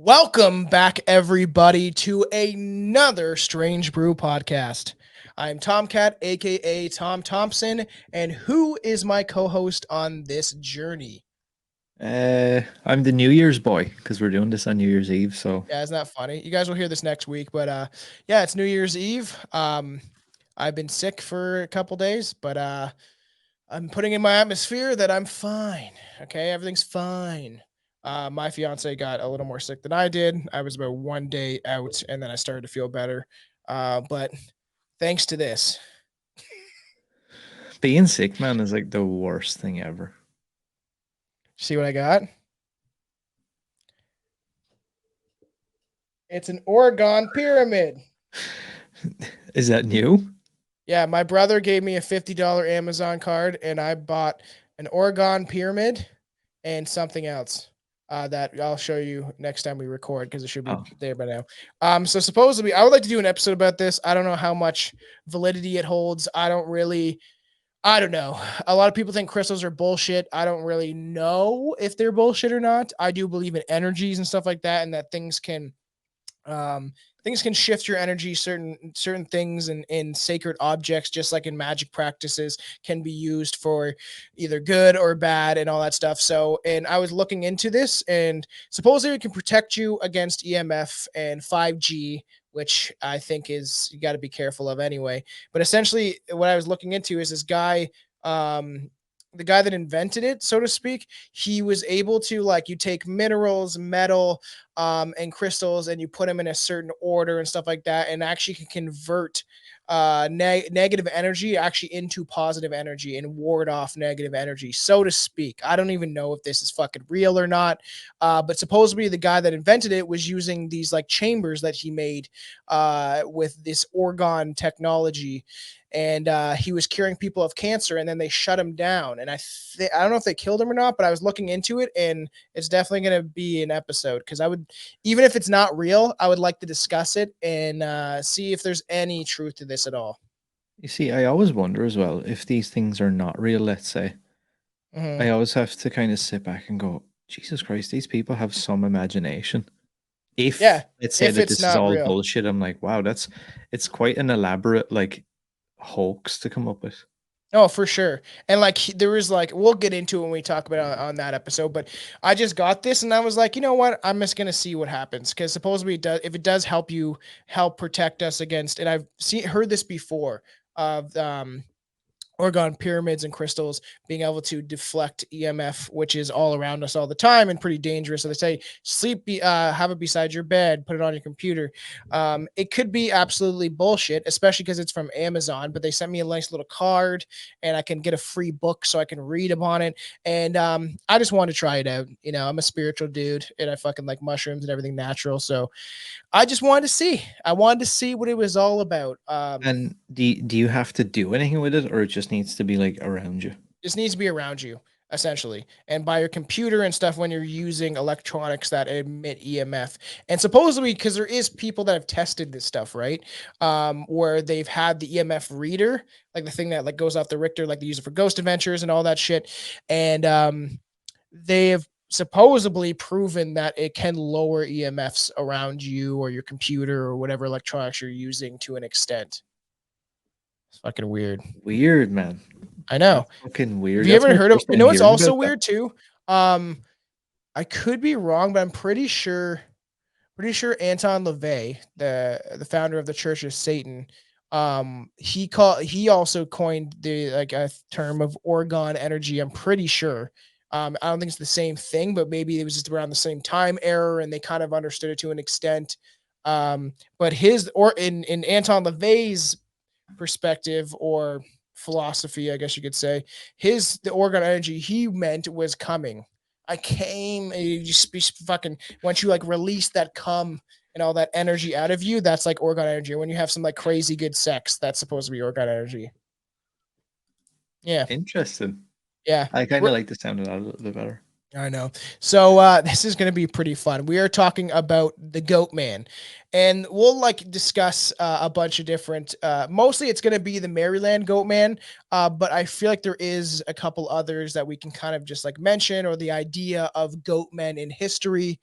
Welcome back, everybody, to another Strange Brew podcast. I'm Tomcat, aka Tom Thompson, and who is my co host on this journey? I'm the New Year's boy because we're doing this on New Year's Eve. So Yeah, isn't that funny? You guys will hear this next week, but yeah, it's New Year's Eve. I've been sick for a couple days, but I'm putting in my atmosphere that I'm fine. Okay, everything's fine. My fiance got a little more sick than I did. I was about 1 day out, and then I started to feel better. But thanks to this, being sick, man, is like the worst thing ever. see what I got? It's an Oregon pyramid. Is that new? Yeah, my brother gave me a $50 Amazon card, and I bought an Oregon pyramid and something else that I'll show you next time we record because it should be Oh, there by now. So supposedly, I would like to do an episode about this. I don't know how much validity it holds. I don't know. A lot of people think crystals are bullshit. I don't really know if they're bullshit or not. I do believe in energies and stuff like that, and that um, things can shift your energy. Certain things in sacred objects, just like in magic practices, can be used for either good or bad and all that stuff. So, and I was looking into this, and supposedly it can protect you against EMF and 5G, which I think is you got to be careful of anyway. But essentially, what I was looking into is this guy. The guy that invented it, so to speak, he was able to, like, you take minerals, metal, and crystals, and you put them in a certain order and stuff like that, and actually can convert negative energy actually into positive energy and ward off negative energy, so to speak. I don't even know if this is fucking real or not, but supposedly the guy that invented it was using these like chambers that he made with this orgone technology, and he was curing people of cancer, and then they shut him down. And I don't know if they killed him or not, but I was looking into it, and it's definitely going to be an episode because I would, even if it's not real, I would like to discuss it and see if there's any truth to this at all. you see, I always wonder as well if these things are not real. Let's say I Hmm. always have to kind of sit back and go, Jesus Christ, these people have some imagination. If Yeah, let's say if that it's this is not all real. bullshit, I'm like, wow, that's it's quite an elaborate like hoax to come up with. Oh, for sure. And like there was like we'll get into it when we talk about it on that episode, but I just got this and I was like, you know what? I'm just gonna see what happens because supposedly it does if it does help protect us against, and I've seen heard this before of Orgone pyramids and crystals being able to deflect EMF, which is all around us all the time and pretty dangerous. So they say have it beside your bed, put it on your computer. It could be absolutely bullshit, especially because it's from Amazon. But they sent me a nice little card, and I can get a free book so I can read upon it. And I just wanted to try it out. You know, I'm a spiritual dude, and I fucking like mushrooms and everything natural. So I just wanted to see. I wanted to see what it was all about. And do you have to do anything with it, or it just needs to be like around you? Just needs to be around you essentially and by your computer and stuff when you're using electronics that emit EMF. And supposedly because there is people that have tested this stuff, right? Where they've had the EMF reader, like the thing that like goes off the Richter, like they use it for ghost adventures and all that shit. And they have supposedly proven that it can lower EMFs around you or your computer or whatever electronics you're using to an extent. It's fucking weird. Weird, man. I know. That's fucking Have weird. you That's ever my heard of? first You time know, it's hearing also about that. weird too. I could be wrong, but I'm pretty sure Anton LaVey, the founder of the Church of Satan, he also coined the like a term of orgone energy. I'm pretty sure. I don't think it's the same thing, but maybe it was just around the same time era, and they kind of understood it to an extent. But his or in Anton LaVey's perspective or philosophy, I guess you could say, the orgone energy he meant was coming. I came, and you just be fucking once you like release that cum and all that energy out of you, that's like orgone energy. When you have some like crazy good sex, that's supposed to be orgone energy. Yeah, Interesting. yeah. I kind We're, of like the sound of that a little bit better. I know. So this is going to be pretty fun. We are talking about the Goatman, and we'll like discuss a bunch of different. Mostly, it's going to be the Maryland Goatman, but I feel like there is a couple others that we can kind of just like mention, or the idea of goatmen in history.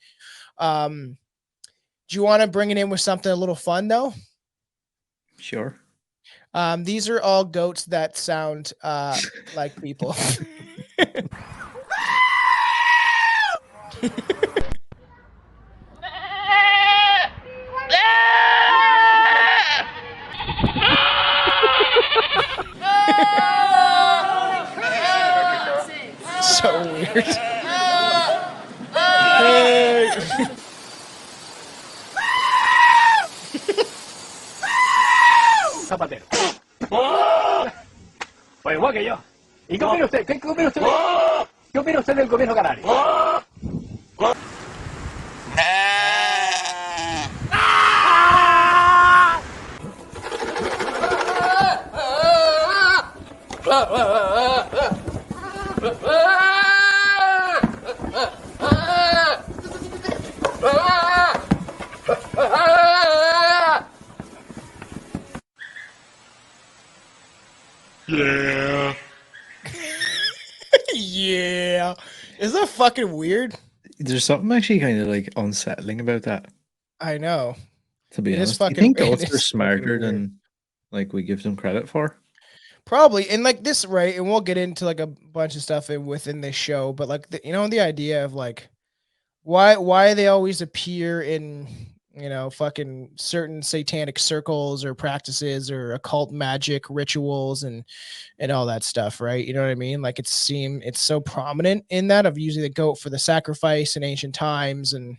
Do you want to bring it in with something a little fun though? Sure. These are all goats that sound like people. So weird. Hey. Zapatero. Pues igual que yo. ¿Y qué opina usted? ¿Qué opina usted? ¿Qué opina usted del gobierno canario? Yeah. Yeah. Is that fucking weird? There's something actually kind of like unsettling about that, I know. to be It is honest. Do you fucking think it goats are is fucking smarter weird. than like we give them credit for? Probably. And like this, right? And we'll get into like a bunch of stuff within this show, but like the idea of like why they always appear in fucking certain satanic circles or practices or occult magic rituals and all that stuff, right? You know what I mean? Like it's so prominent in that of using the goat for the sacrifice in ancient times and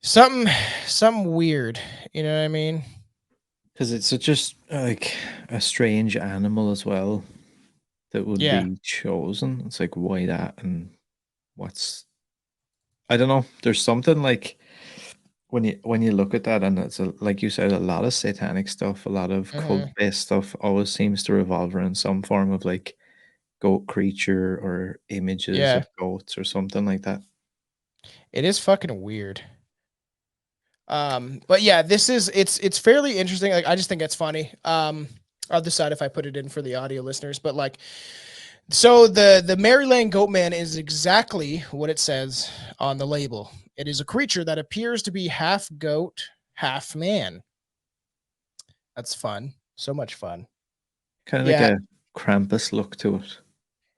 something something weird, you know what I mean? Because it's just like a strange animal as well that would Yeah. be chosen. It's like why that and what's I don't know. There's something like when you look at that and it's like you said, a lot of satanic stuff, a lot of cult Hmm. based stuff always seems to revolve around some form of like goat creature or images Yeah. of goats or something like that. It is fucking weird. But yeah, it's fairly interesting. Like I just think it's funny. I'll decide if I put it in for the audio listeners, but like so the Maryland Goatman is exactly what it says on the label. It is a creature that appears to be half goat, half man. That's fun. So much fun. Kind of like Yeah. a Krampus look to it.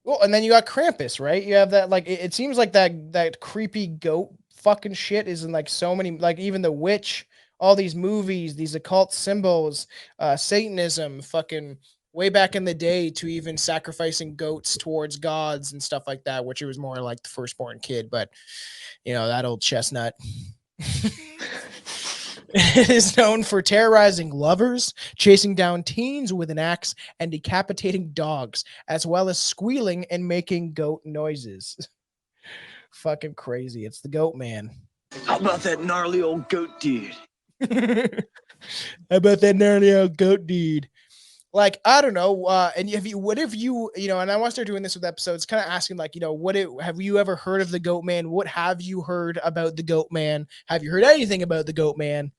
Well, and then you got Krampus, right? You have that like it seems like that creepy goat fucking shit is in like so many like even the witch, all these movies, these occult symbols, Satanism, fucking way back in the day to even sacrificing goats towards gods and stuff like that, which it was more like the firstborn kid, but that old chestnut. It is known for terrorizing lovers, chasing down teens with an axe, and decapitating dogs, as well as squealing and making goat noises. Fucking crazy. It's the goat man. How about that gnarly old goat dude? How about that gnarly old goat dude? Like, I don't know. And what if you, and I want to start doing this with episodes, kind of asking, like, have you ever heard of the goat man? What have you heard about the goat man? Have you heard anything about the goat man?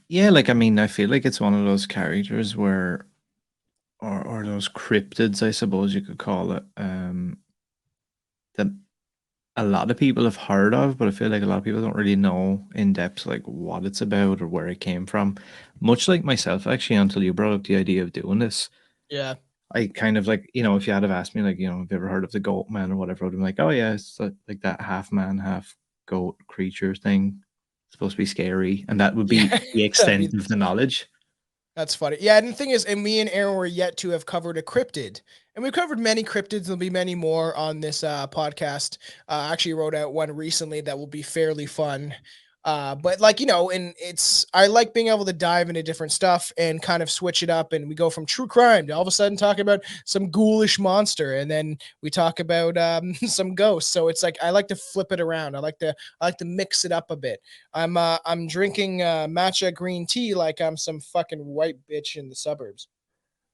Yeah, like I mean, I feel like it's one of those characters where or those cryptids, I suppose you could call it, that a lot of people have heard of, but I feel like a lot of people don't really know in depth like what it's about or where it came from. Much like myself, actually, until you brought up the idea of doing this, Yeah. I kind of like, if you had have asked me, like, have you ever heard of the goat man or whatever, I'd be like, oh yeah, it's like that half man, half goat creature thing. It's supposed to be scary. And that would Yeah. be the That'd be extent of the knowledge. That's funny. Yeah, and the thing is, and me and Aaron were yet to have covered a cryptid. And we've covered many cryptids. There'll be many more on this podcast. I actually wrote out one recently that will be fairly fun. But like, and I like being able to dive into different stuff and kind of switch it up. And we go from true crime to all of a sudden talking about some ghoulish monster. And then we talk about some ghosts. So it's like, I like to flip it around. I like to mix it up a bit. I'm drinking matcha green tea like I'm some fucking white bitch in the suburbs.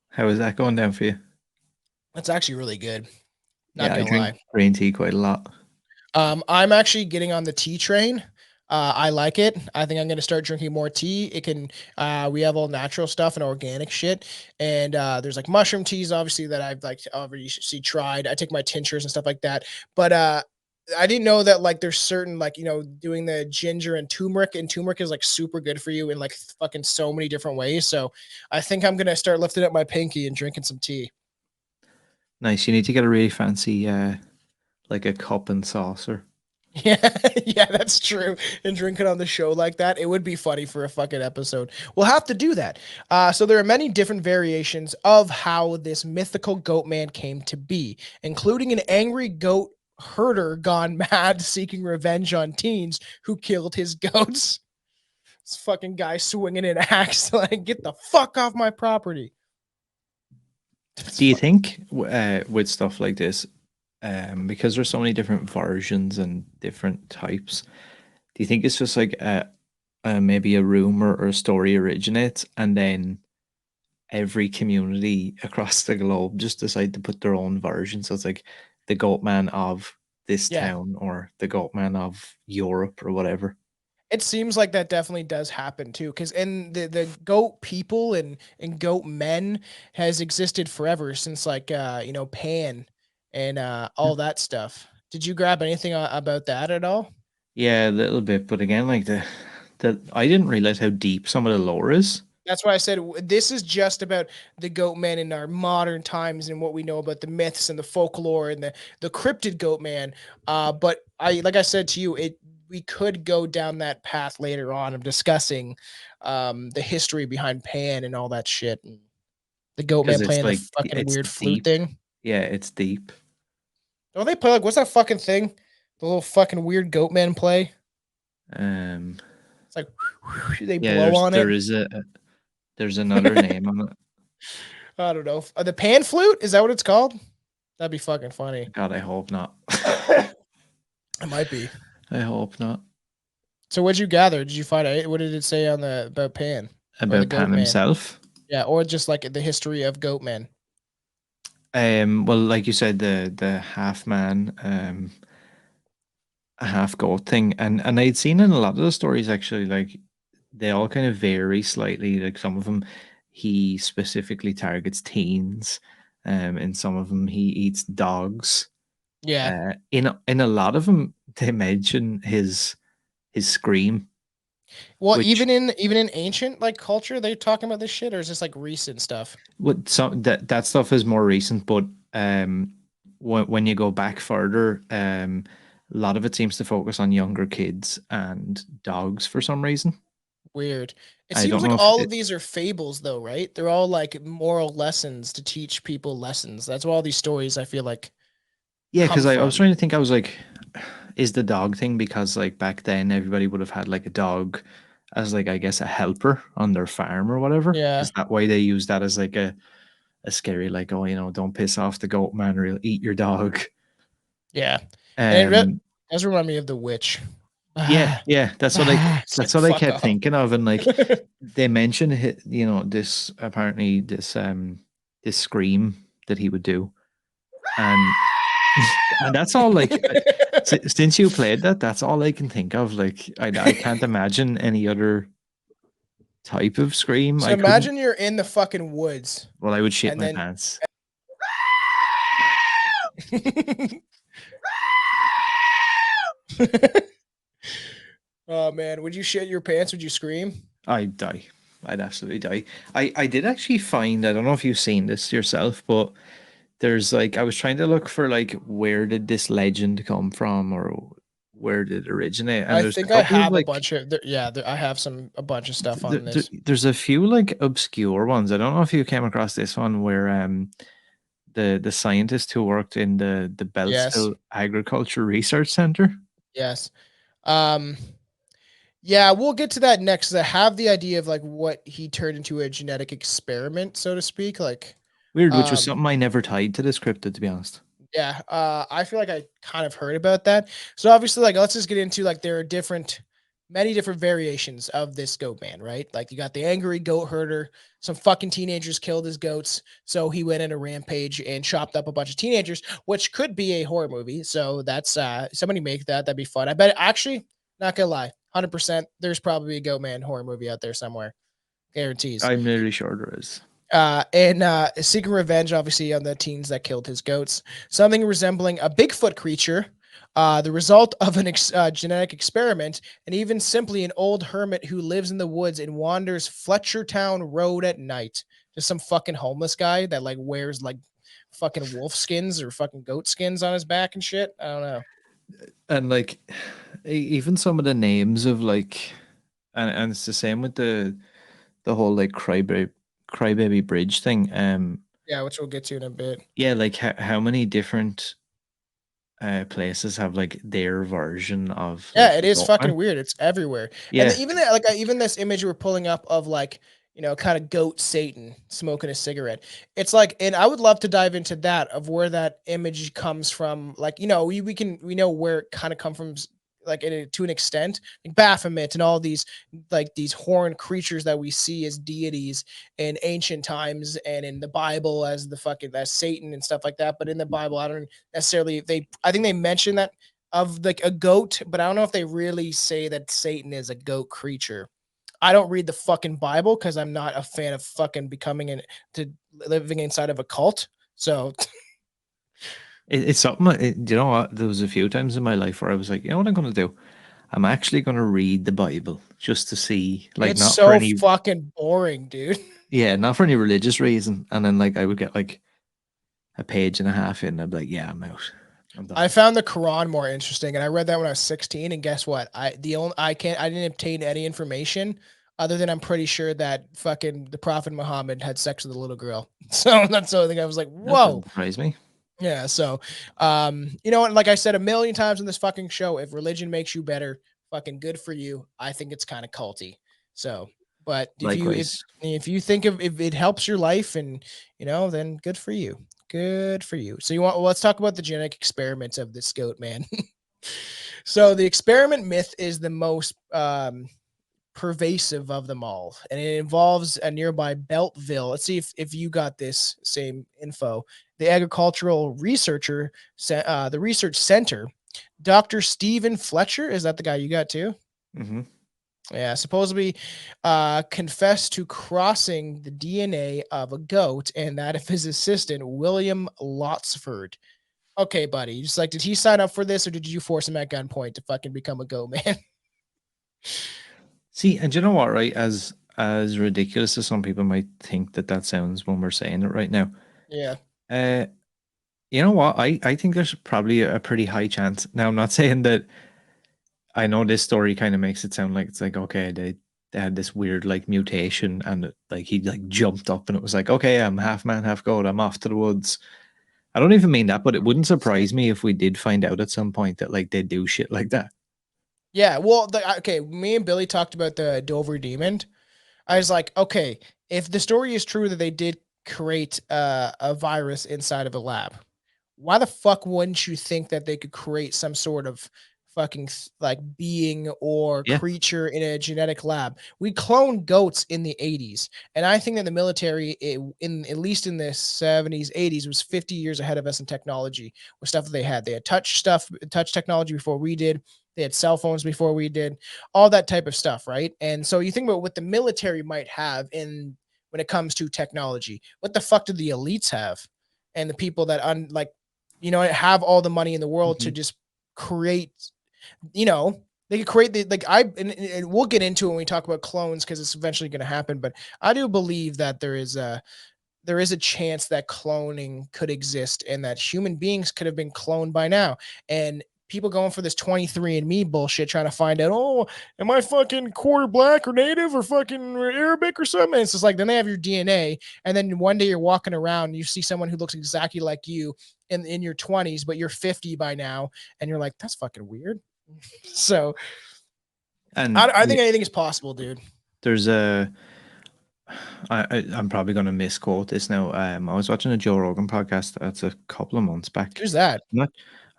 How is that going down for you? That's actually really good. Not Yeah, I gonna drink lie. green tea quite a lot. I'm actually getting on the tea train. I like it. I think I'm gonna start drinking more tea. It can. We have all natural stuff and organic shit, and there's like mushroom teas, obviously that I've like already see tried. I take my tinctures and stuff like that, but I didn't know that like there's certain like doing the ginger and turmeric is like super good for you in like fucking so many different ways. So I think I'm gonna start lifting up my pinky and drinking some tea. Nice. You need to get a really fancy, like a cup and saucer. Yeah, yeah, that's true. And drink it on the show like that, it would be funny for a fucking episode. We'll have to do that. So there are many different variations of how this mythical goat man came to be, including an angry goat herder gone mad seeking revenge on teens who killed his goats. This fucking guy swinging an axe, like, get the fuck off my property. It's Do you fucking think with stuff like this, because there's so many different versions and different types, do you think it's just like maybe a rumor or a story originates and then every community across the globe just decide to put their own version? So it's like the Goatman of this yeah. town or the Goatman of Europe or whatever. It seems like that definitely does happen too, because in the goat people and goat men has existed forever since like Pan and all that stuff. Did you grab anything about that at all? Yeah, a little bit, but again, like the I didn't realize how deep some of the lore is. That's why I said this is just about the goat man in our modern times and what we know about the myths and the folklore and the cryptid goat man. But I like I said to you, it we could go down that path later on of discussing the history behind Pan and all that shit. And the goat Because man it's playing the like fucking it's weird flute deep. thing. Yeah, it's deep. Don't they play like what's that fucking thing? The little fucking weird goat man play. Um, It's like they yeah, blow on there it. is there's another name on it. I don't know. The pan flute? Is that what it's called? That'd be fucking funny. God, I hope not. It might be. I hope not. So what'd you gather? Did you find out what did it say on the about Pan or the About Goat Pan Man? himself. Yeah, or just like the history of Goat Men. Well, like you said, the half man, a half goat thing, and I'd seen in a lot of the stories actually, like they all kind of vary slightly. Like some of them, he specifically targets teens. In some of them, he eats dogs. Yeah. In a lot of them, they mention his scream, Well, which even in ancient like culture, they're talking about this shit, or is this like recent stuff? what some that stuff is more recent, but when you go back further, a lot of it seems to focus on younger kids and dogs for some reason. Weird. It I seems don't know like if all of it, these are fables though, right? They're all like moral lessons to teach people lessons. That's where all these stories I feel like yeah, come because I was from. trying to think, I was like, is the dog thing because like back then everybody would have had like a dog as like I guess a helper on their farm or whatever. Yeah. Is that why they use that as like a scary like, oh, don't piss off the goat man or he'll eat your dog. Yeah. And Um does remind me of the witch. yeah, Ah, yeah, it's that's like what I fuck kept off. thinking of, and like they mentioned this apparently this scream that he would do, and and that's all like since you played that, that's all I can think of. Like I can't imagine any other type of scream. So I couldn't. imagine you're in the fucking woods Well, I would shit and my then pants. oh man, would you shit your pants? Would you scream? I'd die. I'd absolutely die. I did actually find, I don't know if you've seen this yourself, but there's like I was trying to look for like where did this legend come from or where did it originate, and I there's a think I couple of have a like bunch of yeah, I have a bunch of stuff on this. there's a few like obscure ones. I don't know if you came across this one where the scientist who worked in the Yes. Beltsville Agriculture Research Center. Yes. Um yeah, we'll get to that next. I have the idea of like what he turned into a genetic experiment, so to speak. Like Weird, which was um something I never tied to this cryptid, to be honest. yeah, I feel like I kind of heard about that. So obviously, like, let's just get into like there are many different variations of this goat man, right? Like you got the angry goat herder. Some fucking teenagers killed his goats, so he went in a rampage and chopped up a bunch of teenagers, which could be a horror movie. So that's somebody make that. That'd be fun. I bet actually, not gonna lie, 100%. There's probably a goat man horror movie out there somewhere. Guarantees. I'm nearly sure there is. And seeking revenge, obviously, on the teens that killed his goats. Something resembling a Bigfoot creature, The result of an genetic experiment, and even simply an old hermit who lives in the woods and wanders Fletchertown Road at night. Just some fucking homeless guy that like wears like fucking wolf skins or fucking goat skins on his back and shit. I don't know. And like even some of the names of like, and it's the same with the whole like crybaby bridge thing. Yeah, which we'll get to in a bit. Yeah, like how many different places have like their version of Yeah, like it the is Goatman? fucking weird. It's everywhere. And Yeah, even that, like even this image we're pulling up of like, kind of goat Satan smoking a cigarette. It's like, and I would love to dive into that of where that image comes from. Like, we know where it kind of come from, like to an extent, like Baphomet and all these like these horned creatures that we see as deities in ancient times and in the Bible as the fucking as Satan and stuff like that. But in the Bible, I don't necessarily I think they mention that of like a goat, but I don't know if they really say that Satan is a goat creature. I don't read the fucking Bible because I'm not a fan of fucking becoming to living inside of a cult. So it's something. You know what? There was a few times in my life where I was like, you know what I'm going to do? I'm actually going to read the Bible just to see, like, it's not for so any, fucking boring, dude. yeah, not for any religious reason. And then like I would get like a page and a half in, and I'd be like, yeah, I'm out. I'm I done. found the Quran more interesting, and I read that when I was 16. And guess what? I didn't obtain any information other than I'm pretty sure that fucking the Prophet Muhammad had sex with a little girl. So that's the only thing I was like, That whoa. doesn't surprise me. Yeah, so you know what, like I said a million times in this fucking show, if religion makes you better, fucking good for you. I think it's kind of culty. So, but Likewise. if you think of if it helps your life and then good for you. Good for you. So let's talk about the genetic experiments of this goat man. So the experiment myth is the most pervasive of them all, and it involves a nearby Beltville. Let's see if you got this same info. The agricultural the research center, Dr. Stephen Fletcher, is that the guy you got too? Hmm. Yeah, supposedly confessed to crossing the DNA of a goat and that of his assistant, William Lotsford. Okay, buddy. Just like, did he sign up for this or did you force him at gunpoint to fucking become a goat man? See, and you know what, right? As ridiculous as some people might think that that sounds when we're saying it right now, Yeah. uh, you know what? I think there's probably a pretty high chance. Now, I'm not saying that. I know this story kind of makes it sound like it's like okay, they had this weird like mutation, and like he like jumped up, and it was like okay, I'm half man, half goat. I'm off to the woods. I don't even mean that, but it wouldn't surprise me if we did find out at some point that like they do shit like that. Yeah, well, okay, me and Billy talked about the Dover Demon. I was like, okay, if the story is true that they did create a virus inside of a lab, why the fuck wouldn't you think that they could create some sort of fucking like being or Yeah. creature in a genetic lab? We cloned goats in the 80s, and I think that the military, in at least in the 70s, 80s, was 50 years ahead of us in technology with stuff that they had. They had touch technology before we did. They had cell phones before we did, all that type of stuff, right? And so you think about what the military might have in when it comes to technology. What the fuck do the elites have? And the people that have all the money in the world to Mhm. just create, they could create the like I and we'll get into it when we talk about clones because it's eventually going to happen. But I do believe that there is a chance that cloning could exist and that human beings could have been cloned by now. And people going for this 23andMe bullshit, trying to find out, oh, am I fucking quarter black or native or fucking Arabic or something? And it's just like, then they have your DNA. And then one day you're walking around and you see someone who looks exactly like you in your 20s, but you're 50 by now. And you're like, that's fucking weird. So And I think anything is possible, dude. there's a I'm probably going to misquote this now. I was watching a Joe Rogan podcast. That's a couple of months back. Who's that? I'm not.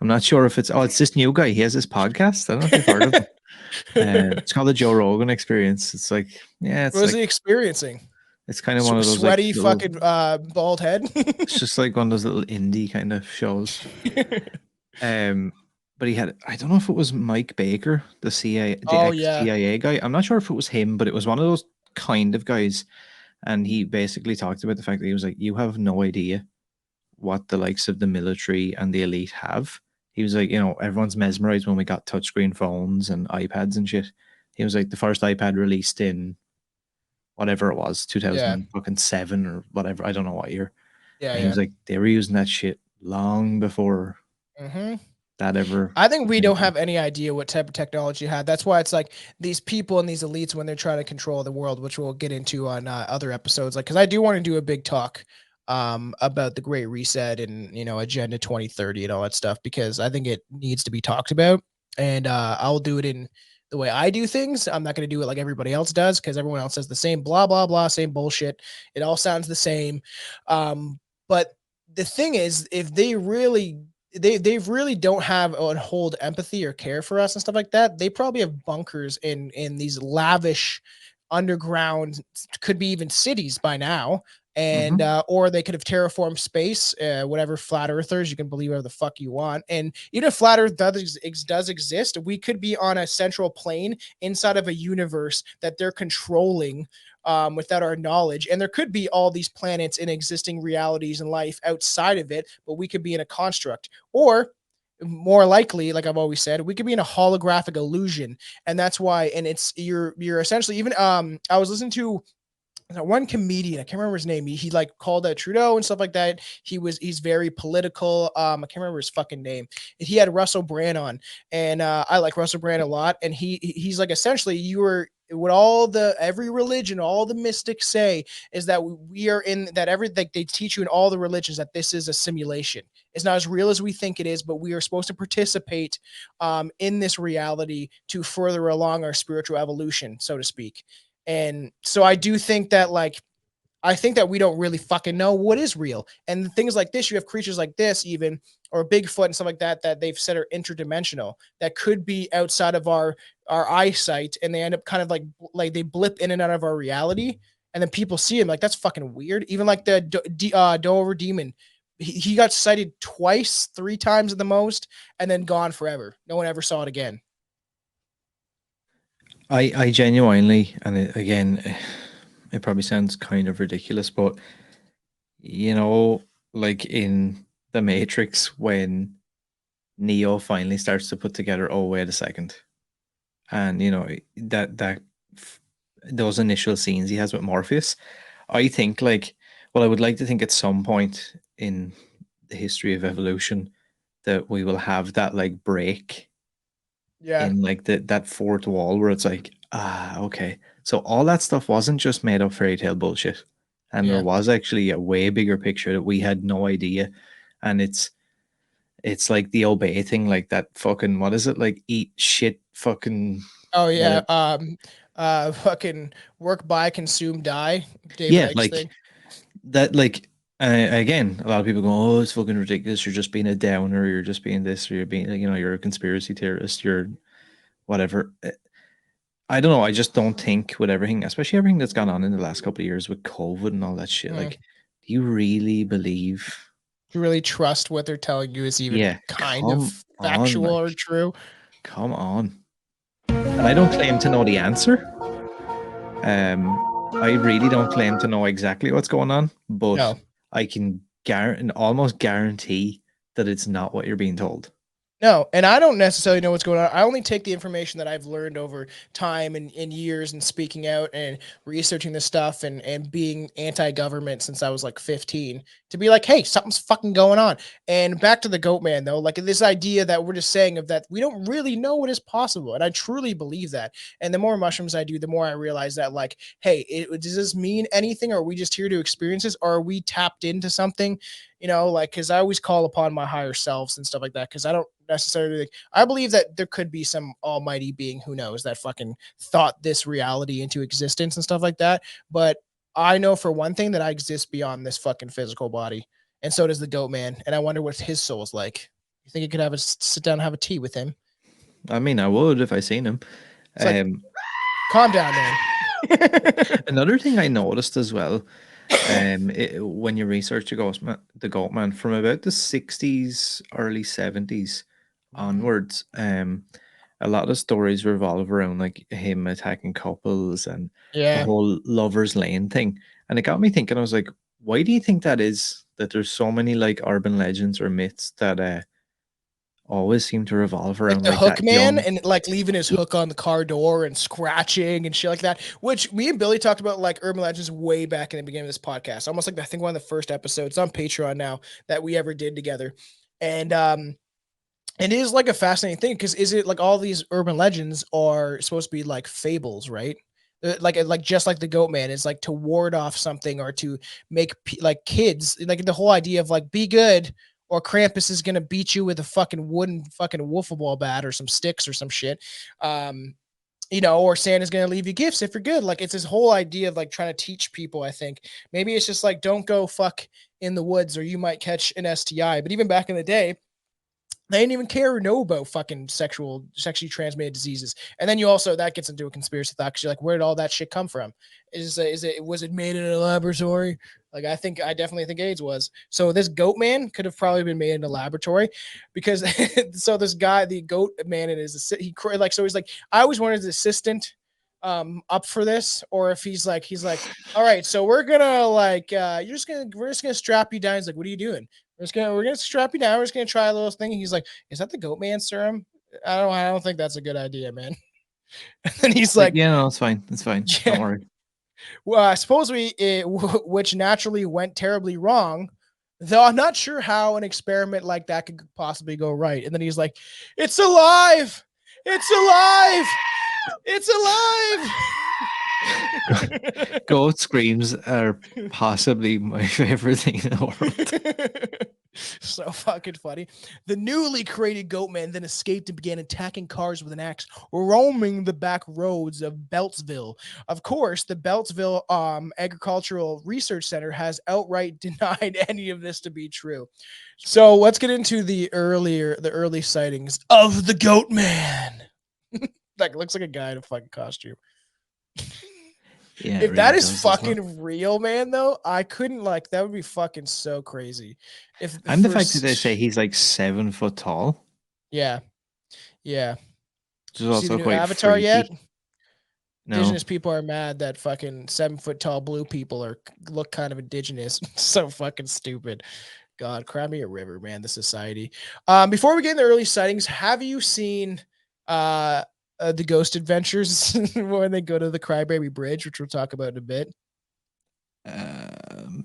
I'm not sure if it's this new guy. He has this podcast. I don't know if you've heard of him. It's called the Joe Rogan Experience. It's like yeah, What it's was like he experiencing? it's kind of one of those like Sweaty little. fucking bald head. It's just like one of those little indie kind of shows. Um, but he had I don't know if it was Mike Baker, the CIA, the Oh ex yeah. CIA guy. I'm not sure if it was him, but it was one of those kind of guys. And he basically talked about the fact that he was like, you have no idea what the likes of the military and the elite have. He was like, everyone's mesmerized when we got touchscreen phones and iPads and shit. He was like the first iPad released in whatever it was, Yeah. 2007 or whatever. I don't know what year. Yeah. And he was Yeah. like, they were using that shit long before Hmm. that ever. I think we don't have any idea what type of technology had. That's why it's like these people and these elites when they're trying to control the world, which we'll get into on other episodes. Like, because I do want to do a big talk about the Great Reset and Agenda 2030 and all that stuff because I think it needs to be talked about. And I'll do it in the way I do things. I'm not going to do it like everybody else does because everyone else says the same blah blah blah, same bullshit. It all sounds the same. But the thing is, if they really don't have or hold empathy or care for us and stuff like that. They probably have bunkers in these lavish underground, could be even cities by now, and Mhm. or they could have terraformed space. Whatever flat earthers, you can believe whatever the fuck you want. And even if flat Earth does exist, we could be on a central plane inside of a universe that they're controlling without our knowledge. And there could be all these planets in existing realities and life outside of it, but we could be in a construct. Or more likely, like I've always said, we could be in a holographic illusion. And that's why, and it's you're essentially even I was listening to one comedian, I can't remember his name. He like called out Trudeau and stuff like that. He's very political. I can't remember his fucking name. He had Russell Brand on, and I like Russell Brand a lot. And he's like essentially you were what all the every religion, all the mystics say is that we are in that every like they teach you in all the religions that this is a simulation. It's not as real as we think it is, but we are supposed to participate in this reality to further along our spiritual evolution, so to speak. And so I do think that I think that we don't really fucking know what is real. And things like this, you have creatures like this, even or Bigfoot and stuff like that, that they've said are interdimensional, that could be outside of our eyesight, and they end up kind of like they blip in and out of our reality, and then people see him like that's fucking weird. Even like the Dover Demon, he got sighted twice, three times at the most, and then gone forever. No one ever saw it again. I genuinely, and again, it probably sounds kind of ridiculous, but like in The Matrix when Neo finally starts to put together, oh, wait a second. And that those initial scenes he has with Morpheus, I think well, I would like to think at some point in the history of evolution that we will have that like break Yeah. in like that fourth wall where it's like, okay. So all that stuff wasn't just made up fairy tale bullshit. And there Yeah. was actually a way bigger picture that we had no idea. And it's like the obey thing, like that fucking what is it? Like eat shit fucking Oh yeah. whatever. Fucking work, buy, consume, die. David Yeah, Icke like thing. that again, a lot of people go, oh, it's fucking ridiculous. You're just being a downer, you're just being this, or you're being you're a conspiracy theorist, you're whatever. I don't know. I just don't think with everything, especially everything that's gone on in the last couple of years with COVID and all that shit. Mm. Like, do you really believe? You really trust what they're telling you is even Yeah, kind of come on, factual or like, true? come on. And I don't claim to know the answer. I really don't claim to know exactly what's going on, but No. I can almost guarantee that it's not what you're being told. No, and I don't necessarily know what's going on. I only take the information that I've learned over time and years and speaking out and researching this stuff and being anti-government since I was like 15 to be like, hey, something's fucking going on. And back to the goat man though, like this idea that we're just saying of that we don't really know what is possible. And I truly believe that. And the more mushrooms I do, the more I realize that like, hey, does this mean anything? Or are we just here to experience this? Or are we tapped into something? Like because I always call upon my higher selves and stuff like that because I don't necessarily I believe that there could be some almighty being who knows that fucking thought this reality into existence and stuff like that. But I know for one thing that I exist beyond this fucking physical body, and so does the goat man. And I wonder what his soul's like. You think you could have a sit down and have a tea with him? I mean, I would if I seen him. It's like, Um, calm down, man. Another thing I noticed as well, when you research the Goatman from about the 60s, early 70s Mhm. onwards, a lot of stories revolve around like him attacking couples and the Yeah. whole lovers lane thing. And it got me thinking, I was like, why do you think that is? That there's so many like urban legends or myths that always seem to revolve Like around the like hook that man young. and like leaving his hook on the car door and scratching and shit like that, which me and Billy talked about like urban legends way back in the beginning of this podcast. Almost like I think one of the first episodes on Patreon now that we ever did together. And it is like a fascinating thing because is it like all these urban legends are supposed to be like fables, right? Like just like the goat man is like to ward off something or to make like kids like the whole idea of like be good or Krampus is gonna beat you with a fucking wooden fucking wiffle ball bat or some sticks or some shit. Um, or Santa's gonna leave you gifts if you're good. Like it's this whole idea of like trying to teach people. I think maybe it's just like don't go fuck in the woods or you might catch an STI. But even back in the day, they didn't even care or know about fucking sexually transmitted diseases. And then you also that gets into a conspiracy thought because you're like, where did all that shit come from? Was it made in a laboratory? Like I definitely think AIDS was. So this goat man could have probably been made in a laboratory because so this guy, the goat man, and his like so he's like I always wanted his assistant up for this, or if he's like, all right, so we're just gonna strap you down. He's like, what are you doing? We're gonna strap you down. We're just gonna try a little thing. And he's like, "Is that the goat man serum? I don't think that's a good idea, man." And he's Like, like, yeah, no, it's fine. It's fine. "Yeah, Don't worry. well, I suppose which naturally went terribly wrong. Though I'm not sure how an experiment like that could possibly go right." And then he's like, "It's alive! It's alive! It's alive!" Goat screams are possibly my favorite thing in the world. So fucking funny. The newly created Goatman then escaped and began attacking cars with an axe, roaming the back roads of Beltsville. Of course, the Beltsville Agricultural Research Center has outright denied any of this to be true. So let's get into the early sightings of the Goatman. Like looks like a guy in a fucking costume. Yeah, it If that really is does, doesn't it? fucking real, man, though, I couldn't like that would be fucking so crazy. If And the fact that they say he's like 7 foot tall, yeah, yeah. which is See the also new quite Avatar yet? freaky. No, Indigenous people are mad that fucking 7 foot tall blue people look kind of indigenous. So fucking stupid. God, cry me a river, man. The society. Before we get into early sightings, have you seen the Ghost Adventures when they go to the Crybaby Bridge, which we'll talk about in a bit?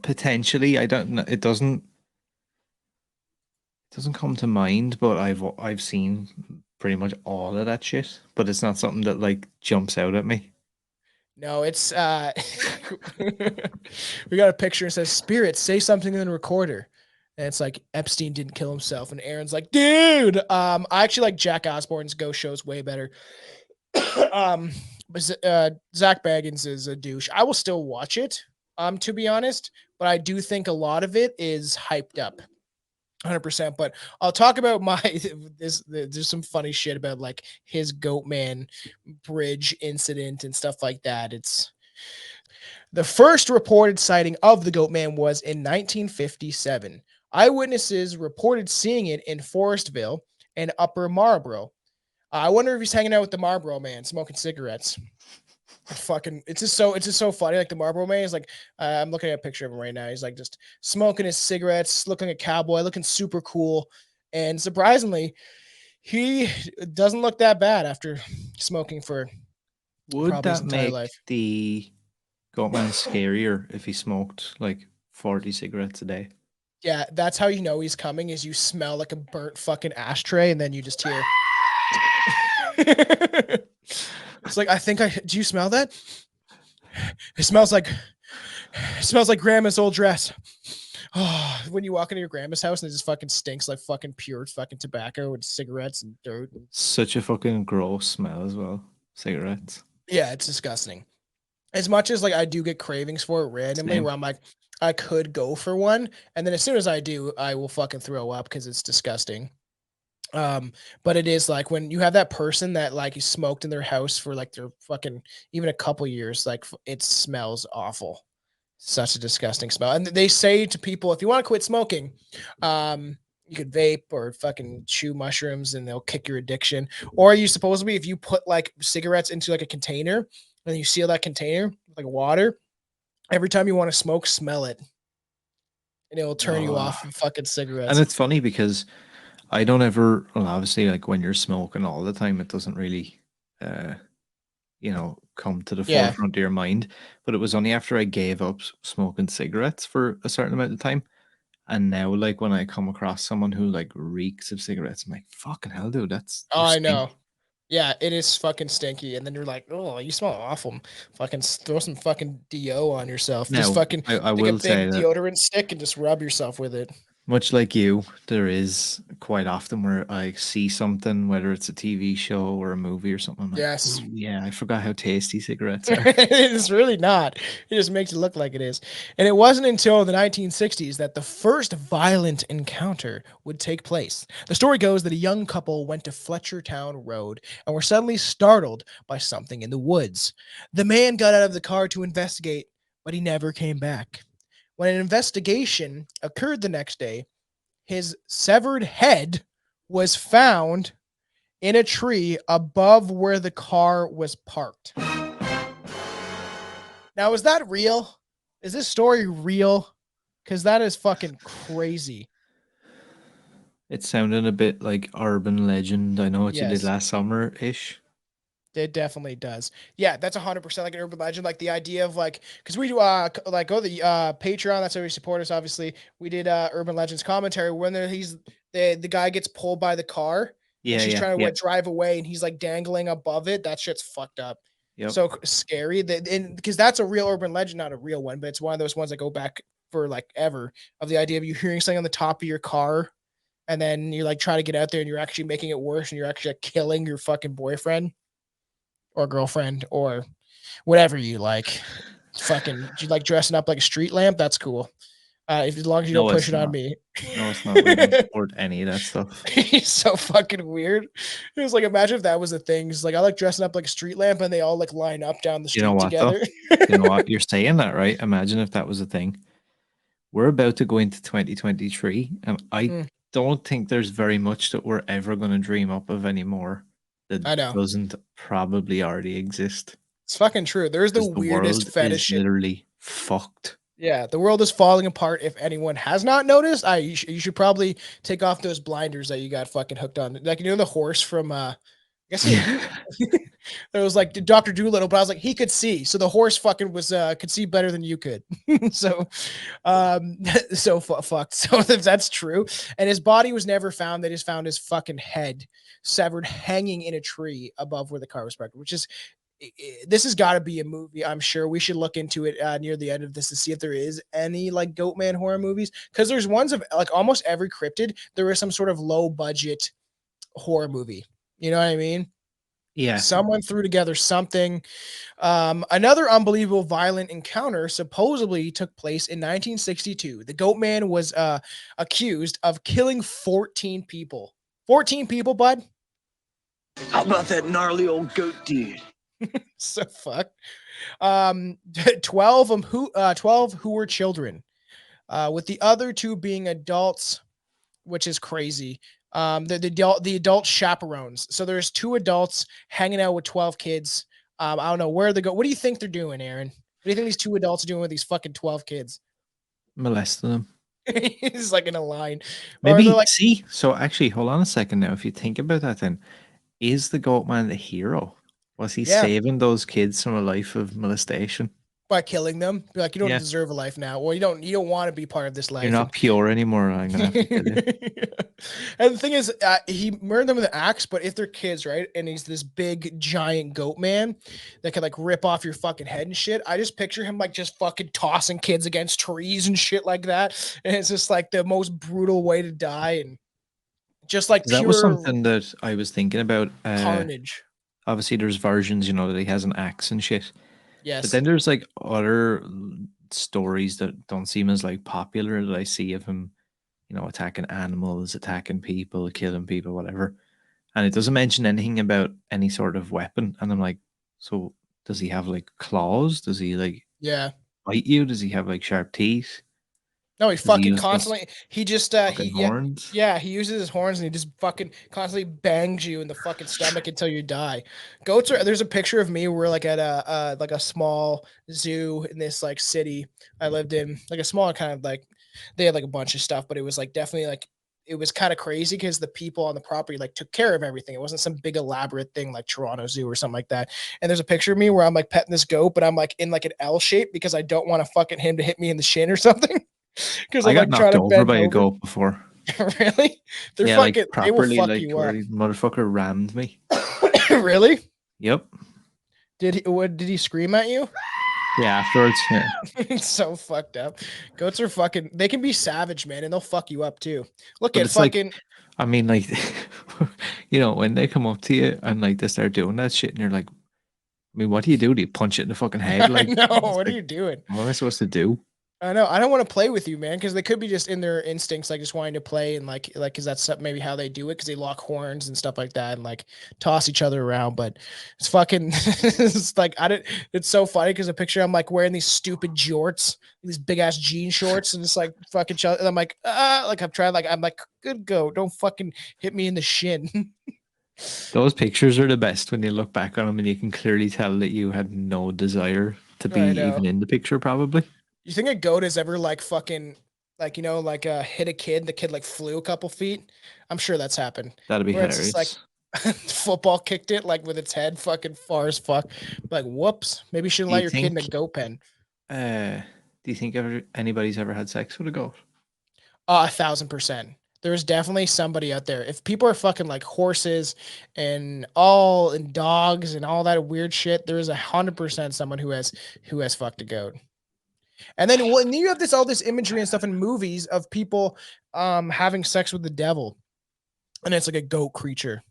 potentially. I don't know. It doesn't come to mind, but I've seen pretty much all of that shit. But it's not something that like jumps out at me. No, it's we got a picture and says spirits say something in the recorder. And it's like Epstein didn't kill himself. And Aaron's like, dude, I actually like Jack Osborne's ghost shows way better. But Zach Baggins is a douche. I will still watch it, to be honest, but I do think a lot of it is hyped up. 100%. But I'll talk about my there's some funny shit about like his Goatman bridge incident and stuff like that. It's the first reported sighting of the Goatman was in 1957. Eyewitnesses reported seeing it in Forestville and Upper Marlboro. I wonder if he's hanging out with the Marlboro Man, smoking cigarettes. It's just so funny. Like the Marlboro Man is like, I'm looking at a picture of him right now. He's like just smoking his cigarettes, looking like a cowboy, looking super cool. And surprisingly, he doesn't look that bad after smoking for Would probably his that entire make life. the Goatman scarier if he smoked like 40 cigarettes a day? Yeah, that's how you know he's coming. Is you smell like a burnt fucking ashtray, and then you just hear. It's like do you smell that? It smells like grandma's old dress. Oh, when you walk into your grandma's house and it just fucking stinks like fucking pure fucking tobacco and cigarettes and dirt. Such a fucking gross smell as well. Cigarettes. Yeah, it's disgusting. As much as like I do get cravings for it randomly, Same. where I'm like, I could go for one, and then as soon as I do, I will fucking throw up because it's disgusting. But it is like when you have that person that like you smoked in their house for like their fucking even a couple years, like it smells awful. Such a disgusting smell. And they say to people, if you want to quit smoking, you could vape or fucking chew mushrooms and they'll kick your addiction. Or you supposedly, if you put like cigarettes into like a container and you seal that container with like water, every time you want to smoke, smell it. And it will turn you Oh. off from fucking And cigarettes. it's funny because I don't ever. Well, obviously, like when you're smoking all the time, it doesn't really, uh, come to the Yeah. forefront of your mind. But it was only after I gave up smoking cigarettes for a certain amount of time, and now, like when I come across someone who like reeks of cigarettes, I'm like, "Fucking hell, dude, Oh, you I stink." know. Yeah, it is fucking stinky. And then you're like, oh, you smell awful. Fucking throw some fucking DO on yourself. Just Now, fucking I take a will say big that deodorant stick and just rub yourself with it. much like you, there is quite often where I see something, whether it's a TV show or a movie or something. I'm like, Yes. "Oh yeah, I forgot how tasty cigarettes are." It's really not. It just makes it look like it is. And it wasn't until the 1960s that the first violent encounter would take place. The story goes that a young couple went to Fletchertown Road and were suddenly startled by something in the woods. The man got out of the car to investigate, but he never came back. When an investigation occurred the next day, his severed head was found in a tree above where the car was parked. Now, is that real? Is this story real? Because that is fucking crazy. It sounded a bit like urban legend. I know what you did Yes, last summer ish. it definitely does. Yeah, that's 100% like an urban legend. Like the idea of like, because we do like go to the Patreon. That's how we support us. Obviously, we did urban legends commentary when the guy gets pulled by the car and Yeah, she's yeah, trying to yeah, what drive away and he's like dangling above it. That shit's fucked up. yep. So scary that, and because that's a real urban legend, not a real one, but it's one of those ones that go back for like ever, of the idea of you hearing something on the top of your car and then you like try to get out there and you're actually making it worse and you're actually like, killing your fucking boyfriend or girlfriend or whatever you like. Fucking, do you like dressing up like a street lamp? That's cool. If as long as you don't No, push it's it on not. me. No, it's not. We don't support any of that stuff. He's so fucking weird. It was like, imagine if that was a thing. It's like I like dressing up like a street lamp and they all like line up down the You know street what though? together. You know what? You're saying that, right? Imagine if that was a thing. We're about to go into 2023, and I Mm, don't think there's very much that we're ever going to dream up of anymore that I know. doesn't probably already exist, It's fucking true. There's the because the weirdest world fetish is shit. literally fucked. Yeah, the world is falling apart. If anyone has not noticed, you should probably take off those blinders that you got fucking hooked on. Like the horse from I guess he it was like Dr. Doolittle, but I was like he could see. So the horse fucking was could see better than you could. So um fucked. So if that's true, and his body was never found, they just found his fucking head severed hanging in a tree above where the car was parked, which is this has got to be a movie. I'm sure we should look into it near the end of this to see if there is any like Goatman horror movies, because there's ones of like almost every cryptid there is some sort of low budget horror movie. You know what I mean? Yeah. Someone threw together something. Another unbelievable violent encounter supposedly took place in 1962. The Goatman was accused of killing 14 people. 14 people, bud. How about that gnarly old goat dude? So fucked. 12 of who 12 who were children, with the other two being adults, which is crazy. The adult chaperones. So there's two adults hanging out with 12 kids. I don't know where they go. What do you think they're doing, Aaron? What do you think these two adults are doing with these fucking 12 kids? Molesting them. It's like in a line. Or they're Maybe, like, see, so actually, hold on a second now. If you think about that, then is the goat man the hero? Was he yeah, saving those kids from a life of molestation? by killing them. Be like, you don't Yeah. deserve a life now. Well, you don't want to be part of this You're life. not And pure anymore. I'm gonna have to kill you. and the thing is, he murdered them with an axe. But if they're kids, right, and he's this big giant goat man that could like rip off your fucking head and shit, I just picture him like just fucking tossing kids against trees and shit like that. And it's just like the most brutal way to die, and just like That was pure something that I was thinking about. carnage. Obviously, there's versions, that he has an axe and shit. But Yes. then there's like other stories that don't seem as like popular that I see of him, attacking animals, attacking people, killing people, whatever. And it doesn't mention anything about any sort of weapon. And I'm like, so does he have like claws? Does he like Yeah. bite you? Does he have like sharp teeth? No, he Does he fucking use those constantly. He just fucking yeah, horns? yeah. He uses his horns and he just fucking constantly bangs you in the fucking stomach until you die. Goats are. There's a picture of me. We're like at a like a small zoo in this like city I lived in, like a small kind of like they had like a bunch of stuff, but it was like definitely like it was kind of crazy because the people on the property like took care of everything. It wasn't some big elaborate thing like Toronto Zoo or something like that. And there's a picture of me where I'm like petting this goat, but I'm like in like an L shape because I don't want to fucking him to hit me in the shin or something. Because I I'm got like trying knocked to over bend by a over. goat before. Really? They're Yeah, like fucking. They will properly, fuck like you where up. the motherfucker rammed me. Really? Yep. Did he? What did he scream at you? Yeah, afterwards. Yeah. It's so fucked up. Goats are fucking. They can be savage, man, and they'll fuck you up too. Look But at it's like, fucking. I mean, like, when they come up to you and like they start doing that shit, and you're like, I mean, what do you do? Do you punch it in the fucking head? I Like, know. it's What are like, you doing? what am I supposed to do? I know. I don't want to play with you, man, because they could be just in their instincts, like just wanting to play and like, because that's maybe how they do it, because they lock horns and stuff like that and like toss each other around. But it's fucking, it's like I didn't. It's so funny because the picture I'm like wearing these stupid jorts, these big ass jean shorts, and it's like fucking. And I'm like I'm trying, like I'm like, good go, don't fucking hit me in the shin. Those pictures are the best when you look back on them and you can clearly tell that you had no desire to be I know. even in the picture, probably. You think a goat has ever like fucking like like hit a kid? The kid like flew a couple feet. I'm sure that's happened. That'd be Where it's just like hilarious. football kicked it like with its head fucking far as fuck. Like whoops, maybe you shouldn't Do let you your kid in a think, goat pen. uh, do you think anybody's ever had sex with a goat? 1,000%. There's definitely somebody out there. If people are fucking like horses and dogs and all that weird shit, there is 100% someone who has fucked a goat. And then when you have all this imagery and stuff in movies of people having sex with the devil, and it's like a goat creature,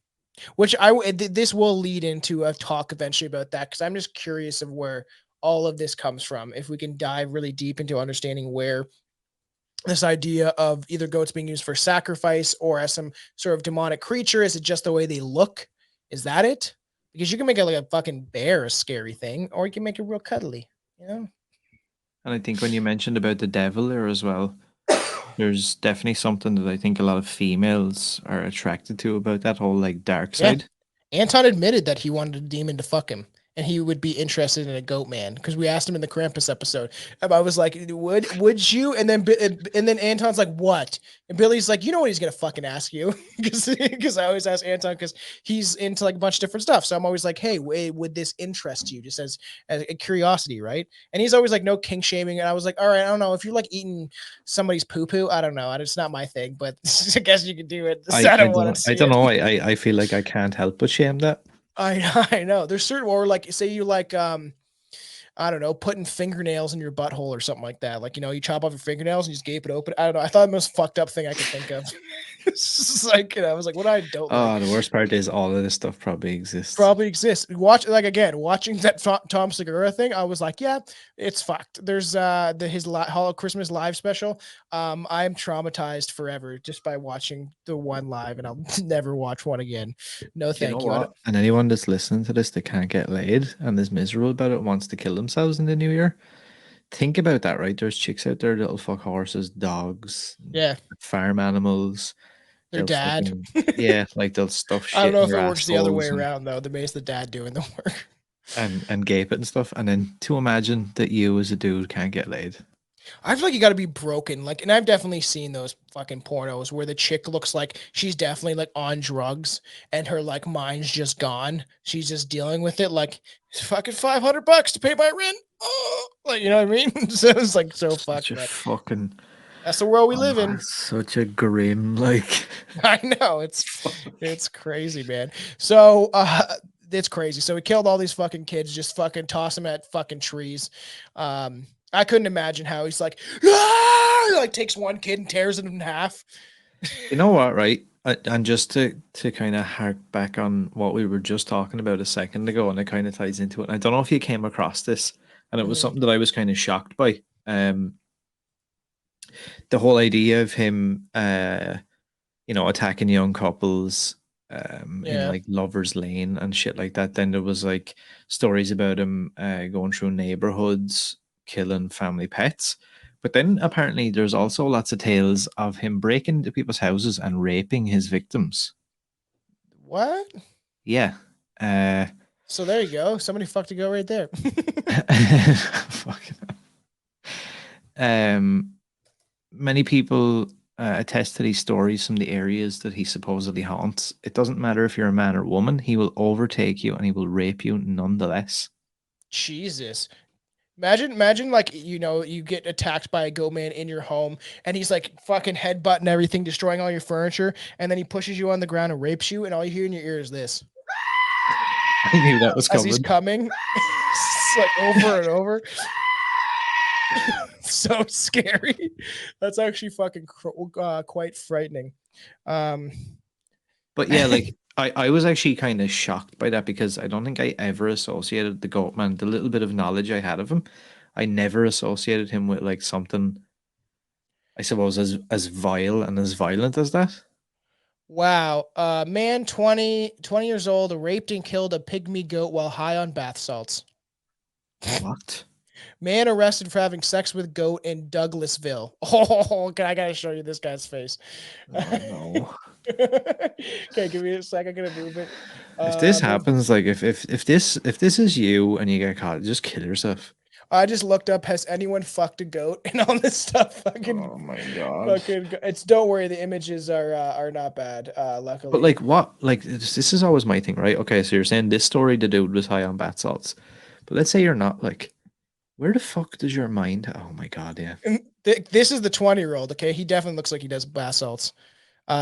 which this will lead into a talk eventually about that because I'm just curious of where all of this comes from. If we can dive really deep into understanding where this idea of either goats being used for sacrifice or as some sort of demonic creature, is it just the way they look? Is that it? Because you can make it like a fucking bear a scary thing, or you can make it real cuddly, you know? And I think when you mentioned about the devil there as well, there's definitely something that I think a lot of females are attracted to about that whole like dark Yeah. side. Anton admitted that he wanted a demon to fuck him, and he would be interested in a goat man because we asked him in the Krampus episode. And I was like, "Would you?" And then Anton's like, "What?" And Billy's like, "You know what he's gonna fucking ask you?" Because I always ask Anton because he's into like a bunch of different stuff. So I'm always like, "Hey, would this interest you?" Just as a curiosity, right? And he's always like, "No kink shaming." And I was like, "All right, I don't know if you like eating somebody's poo poo. I don't know. It's not my thing, but I guess you could do it." I, I I don't want to don't I see don't it. know. I feel like I can't help but shame that. I know. There's certain, or like say you like I don't know, putting fingernails in your butthole or something like that. Like, you chop off your fingernails and you just gape it open. I don't know. I thought the most fucked up thing I could think of. It's just like, I was like, what I don't like Oh, the worst part is all of this stuff probably exists. probably exists. Watching that Tom Segura thing, I was like, yeah, it's fucked. There's his Christmas live special. I'm traumatized forever just by watching the one live, and I'll never watch one again. No, Do you know thank you. what? And anyone that's listening to this that can't get laid and is miserable about it wants to kill themselves in the new year. Think about that, right? There's chicks out there that'll fuck horses, dogs, Yeah, farm animals. their They'll dad. fucking yeah, like they'll stuff I don't shit know in if their it works the other way assholes around though. The base the dad doing the work. and gape it and stuff. And then to imagine that you as a dude can't get laid. I feel like you got to be broken. Like, and I've definitely seen those fucking pornos where the chick looks like she's definitely like on drugs and her like mind's just gone. She's just dealing with it. Like, it's fucking $500 to pay my rent. Oh, like, you know what I mean? So it's like so Such fucked, a but fucking that's the world we live in. such a grim like I know it's crazy, man. So it's crazy. So he killed all these fucking kids, just fucking toss them at fucking trees. I couldn't imagine how he's like, "Ah!" Like takes one kid and tears it in half. You know what, right? And just to kind of hark back on what we were just talking about a second ago, and it kind of ties into it. And I don't know if you came across this, and it was Mhm. something that I was kind of shocked by. The whole idea of him, attacking young couples, in Yeah. like lovers lane and shit like that. Then there was like stories about him going through neighborhoods, killing family pets. But then apparently there's also lots of tales of him breaking into people's houses and raping his victims. What? Yeah. Uh, So there you go. Somebody fucked a go right there. fucking hell. Many people attest to these stories from the areas that he supposedly haunts. It doesn't matter if you're a man or woman, he will overtake you and he will rape you nonetheless. Jesus. Imagine like you get attacked by a goat man in your home and he's like fucking headbutting everything, destroying all your furniture, and then he pushes you on the ground and rapes you, and all you hear in your ear is this I knew that was as he's coming. coming. It's like over and over. So scary. That's actually fucking quite frightening. Um, But yeah, like I was actually kind of shocked by that because I don't think I ever associated the Goatman, the little bit of knowledge I had of him, I never associated him with like something, I suppose, as vile and as violent as that. wow. Man, 20 years old, raped and killed a pygmy goat while high on bath salts. What? Man arrested for having sex with goat in Douglasville. Oh, I gotta show you this guy's face. Oh no. Okay, give me a sec. I'm gonna move it. If this Man, happens, like if this is you and you get caught, just kill yourself. I just looked up, has anyone fucked a goat, and all this stuff Oh my god. it's, don't worry, the images are not bad, But luckily. like what? Like this is always my thing, right? Okay, so you're saying this story, the dude was high on bath salts, but let's say you're not. Like, where the fuck does your mind? Oh my god, yeah. And this is the 20-year-old, okay? He definitely looks like he does bath salts.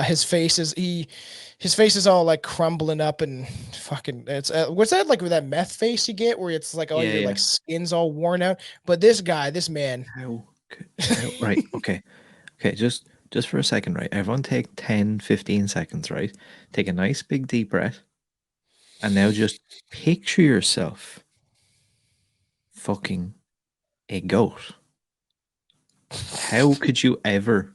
His face is all like crumbling up and fucking it's what's that like with that meth face you get where it's like all Yeah, your yeah. like skin's all worn out. But this guy, this man, Right, okay. Okay, just for a second, right? Everyone take 10, 15 seconds, right? Take a nice big deep breath. And now just picture yourself fucking a goat. How could you ever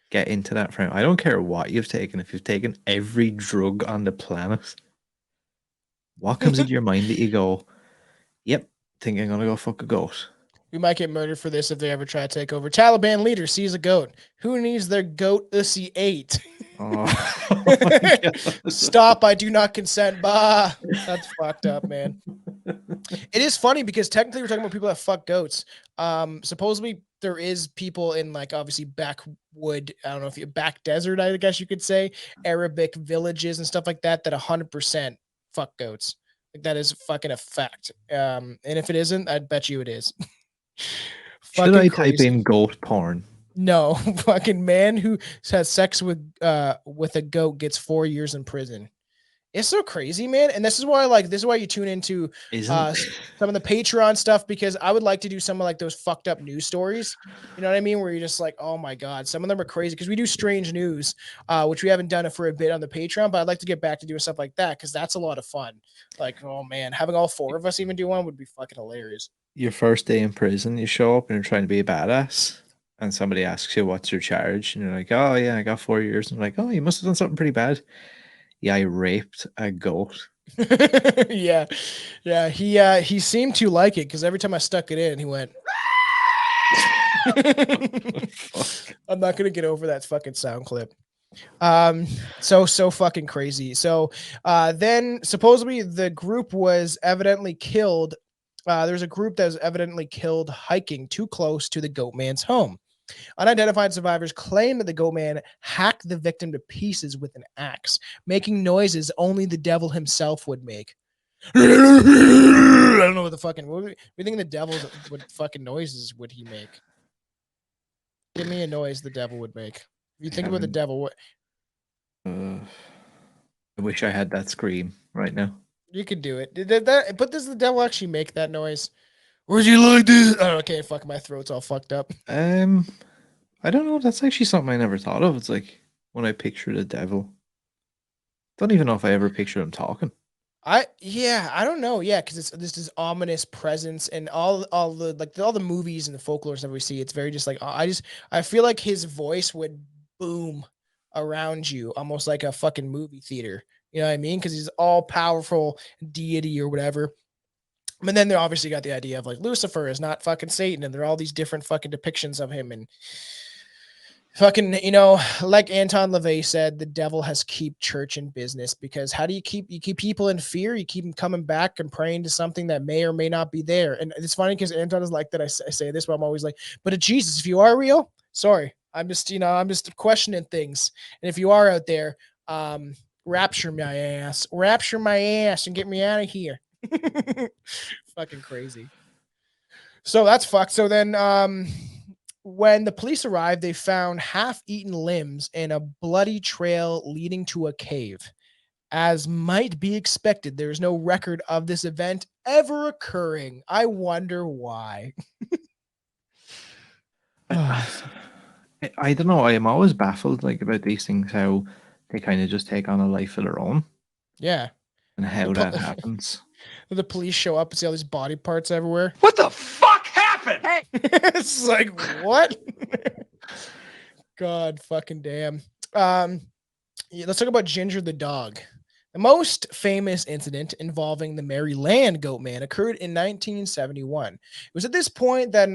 get into that frame? I don't care what you've taken. If you've taken every drug on the planet, what comes into your mind that you go, yep, think I'm gonna go fuck a goat? we might get murdered for this if they ever try to take over. Taliban leader sees a goat. Who needs their goat ussy 8? Oh, my god. Stop, I do not consent. Bah. That's fucked up, man. It is funny because technically we're talking about people that fuck goats. Supposedly there is people in like obviously backwood, I don't know if you back desert, I guess you could say, Arabic villages and stuff like that 100% fuck goats. Like that is fucking a fact. And if it isn't, I'd bet you it is. Should Fucking I type crazy. in goat porn? No, fucking man who has sex with a goat gets 4 years in prison. It's so crazy, man. And this is why you tune into Isn't some of the Patreon stuff, because I would like to do some of like those fucked up news stories. You know what I mean? Where you're just like, oh my God, some of them are crazy because we do strange news, which we haven't done it for a bit on the Patreon, but I'd like to get back to doing stuff like that because that's a lot of fun. Like, oh man, having all 4 of us even do one would be fucking hilarious. your first day in prison, you show up and you're trying to be a badass, and somebody asks you what's your charge, and you're like, oh yeah, I got 4 years. And I'm like, oh, you must have done something pretty bad. Yeah, I raped a goat. Yeah. Yeah. He seemed to like it because every time I stuck it in, he went, Fuck. I'm not gonna get over that fucking sound clip. So fucking crazy. So then supposedly the group was evidently killed. There's a group that was evidently killed hiking too close to the goat man's home. Unidentified survivors claim that the goat man hacked the victim to pieces with an axe, making noises only the devil himself would make. I don't know what the fucking what do you think the devil's what fucking noises would he make? Give me a noise the devil would make. If you think about the Haven't- devil, what uh, I wish I had that scream right now. you could do it. But does the devil actually make that noise? Or is he like this? Oh, okay, fuck, my throat's all fucked up. Um, I don't know. That's actually something I never thought of. It's like when I picture the devil. Don't even know if I ever pictured him talking. I don't know. Yeah, because it's this ominous presence and all the like all the movies and the folklore stuff we see. It's very just like I feel like his voice would boom around you, almost like a fucking movie theater. You know what I mean? Because he's all powerful deity or whatever. And then they obviously got the idea of like Lucifer is not fucking Satan, and there are all these different fucking depictions of him and fucking, like Anton LaVey said, the devil has keep church in business because how do you keep people in fear? You keep them coming back and praying to something that may or may not be there. And it's funny because Anton is like that. I say this, but I'm always like, but Jesus, if you are real, sorry, I'm just questioning things. And if you are out there, rapture my ass, and get me out of here. Fucking crazy. So that's fucked. So then, when the police arrived, they found half-eaten limbs and a bloody trail leading to a cave. As might be expected, there is no record of this event ever occurring. I wonder why. I, I don't know. I am always baffled like about these things, how they kind of just take on a life of their own Yeah. and The, how that po- happens. the police show up and see all these body parts everywhere. What the fuck happened? It's like, what? God fucking damn. Yeah, let's talk about Ginger the dog. The most famous incident involving the Maryland Goatman occurred in 1971. It was at this point that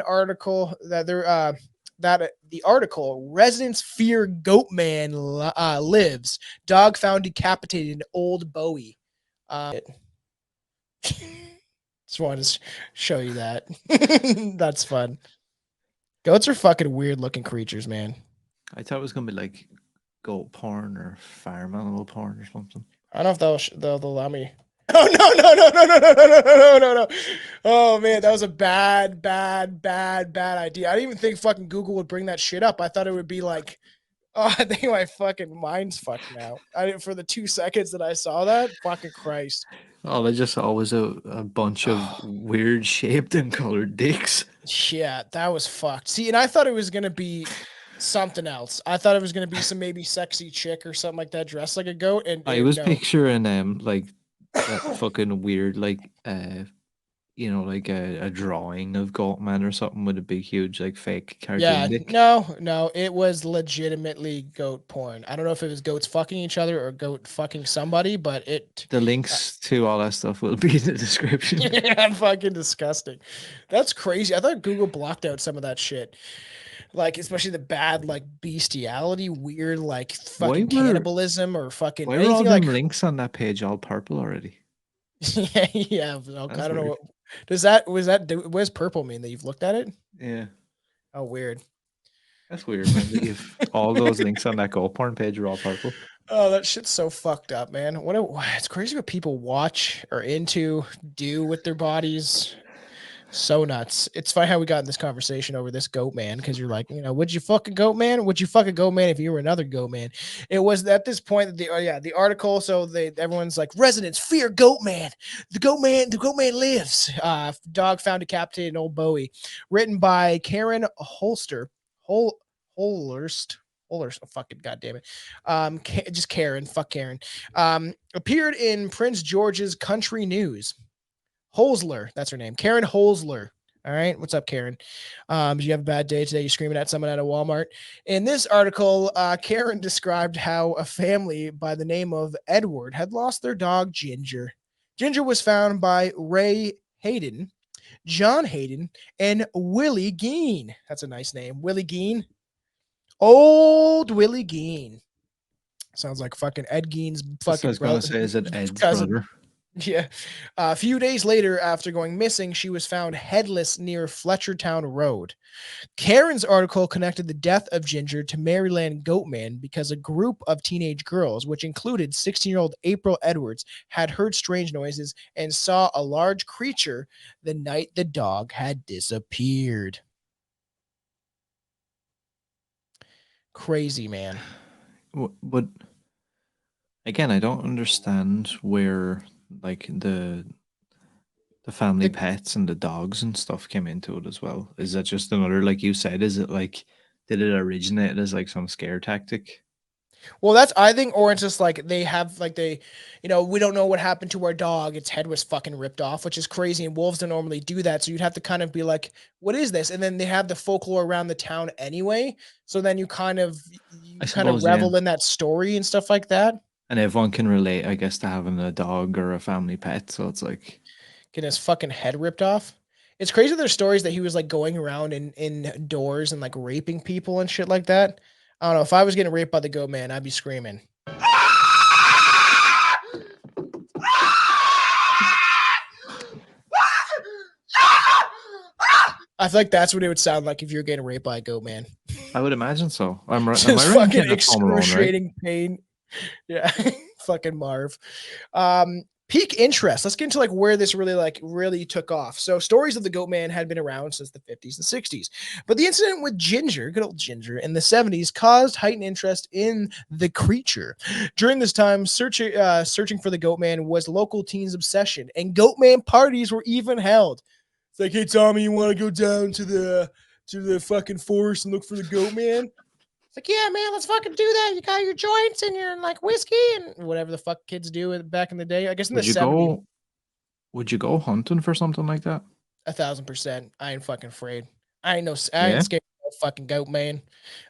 the article "Residents Fear Goatman Lives." Dog found decapitated in Old Bowie. Just wanted to show you that. That's fun. Goats are fucking weird looking creatures, man. I thought it was gonna be like goat porn or farm animal porn or something. I don't know if they'll allow me. Oh no. Oh man, that was a bad idea. I didn't even think fucking Google would bring that shit up. I thought it would be like, oh, I think my fucking mind's fucked now. For the 2 seconds that I saw that, fucking Christ. Oh, they're just always a bunch of weird shaped and colored dicks. Yeah, that was fucked. See, and I thought it was gonna be something else. I thought it was gonna be some maybe sexy chick or something like that dressed like a goat, and I was no. picturing like that fucking weird like like a drawing of Goatman or something with a big huge like fake Yeah, cartoon dick. no, it was legitimately goat porn. I don't know if it was goats fucking each other or goat fucking somebody, but it The uh, links to all that stuff will be in the description. yeah, fucking disgusting. That's crazy. I thought Google blocked out some of that shit. Like especially the bad like bestiality, weird like Why fucking were cannibalism or fucking why were all anything them like links on that page all purple already? yeah, I That's don't know weird. what what does purple mean that you've looked at it? Yeah, Oh, weird. that's weird, man. That you've all those links on that goat porn page are all purple. Oh, that shit's so fucked up, man. It's crazy what people watch or into, do with their bodies. So nuts. It's funny how we got in this conversation over this goat man because you're like, would you fuck a goat man? Would you fuck a goat man if you were another goat man? It was at this point that the article. So everyone's like, residents fear goat man. The goat man lives. Dog found decapitated in Old Bowie, written by Karen Hollerst. Hollerst, oh, fucking goddamn it. Just Karen, fuck Karen. Appeared in Prince George's Country News. Holzler, that's her name. Karen Holzler. All right. What's up, Karen? Did you have a bad day today? You're screaming at someone at a Walmart. In this article, Karen described how a family by the name of Edward had lost their dog, Ginger. Ginger was found by Ray Hayden, John Hayden, and Willie Geen. That's a nice name. Willie Geen. Old Willie Geen. Sounds like fucking Ed Gein's That's what I fucking was gonna brother, say. Is it Ed's cousin. brother? Yeah. A few days later, after going missing, she was found headless near Fletchertown Road. Karen's article connected the death of Ginger to Maryland Goatman because a group of teenage girls, which included 16-year-old April Edwards, had heard strange noises and saw a large creature the night the dog had disappeared. Crazy, man. But again, I don't understand where like the family The pets and the dogs and stuff came into it as well. Is that just another, like you said, is it like, did it originate as like some scare tactic? Well, that's I think, or it's just like they have like we don't know what happened to our dog. Its head was fucking ripped off, which is crazy. And wolves don't normally do that, so you'd have to kind of be like, "What is this?" And then they have the folklore around the town anyway, so then I you kind of suppose, yeah. revel in that story and stuff like that. And everyone can relate, I guess, to having a dog or a family pet. So it's like, Getting his fucking head ripped off. It's crazy. There's stories that he was like going around in doors and like raping people and shit like that. I don't know. If I was getting raped by the goat man, I'd be screaming. I feel like that's what it would sound like if you were getting raped by a goat man. I would imagine so. Am I Just right in fucking saying that's Home Alone, right? excruciating pain. Yeah, fucking Marv. Peak interest. Let's get into like where this really took off. So stories of the Goatman had been around since the 50s and 60s, but the incident with Ginger, good old Ginger, in the 70s caused heightened interest in the creature. During this time, searching for the Goatman was local teens' obsession, and Goatman parties were even held. It's like, hey Tommy, you want to go down to the fucking forest and look for the Goatman? It's like, yeah, man, let's fucking do that. You got your joints and your like whiskey and whatever the fuck kids do back in the day. I guess in the Would you 70s, go? Would you go hunting for something like that? 1,000%. I ain't fucking afraid. I ain't Yeah. scared of no fucking goat, man.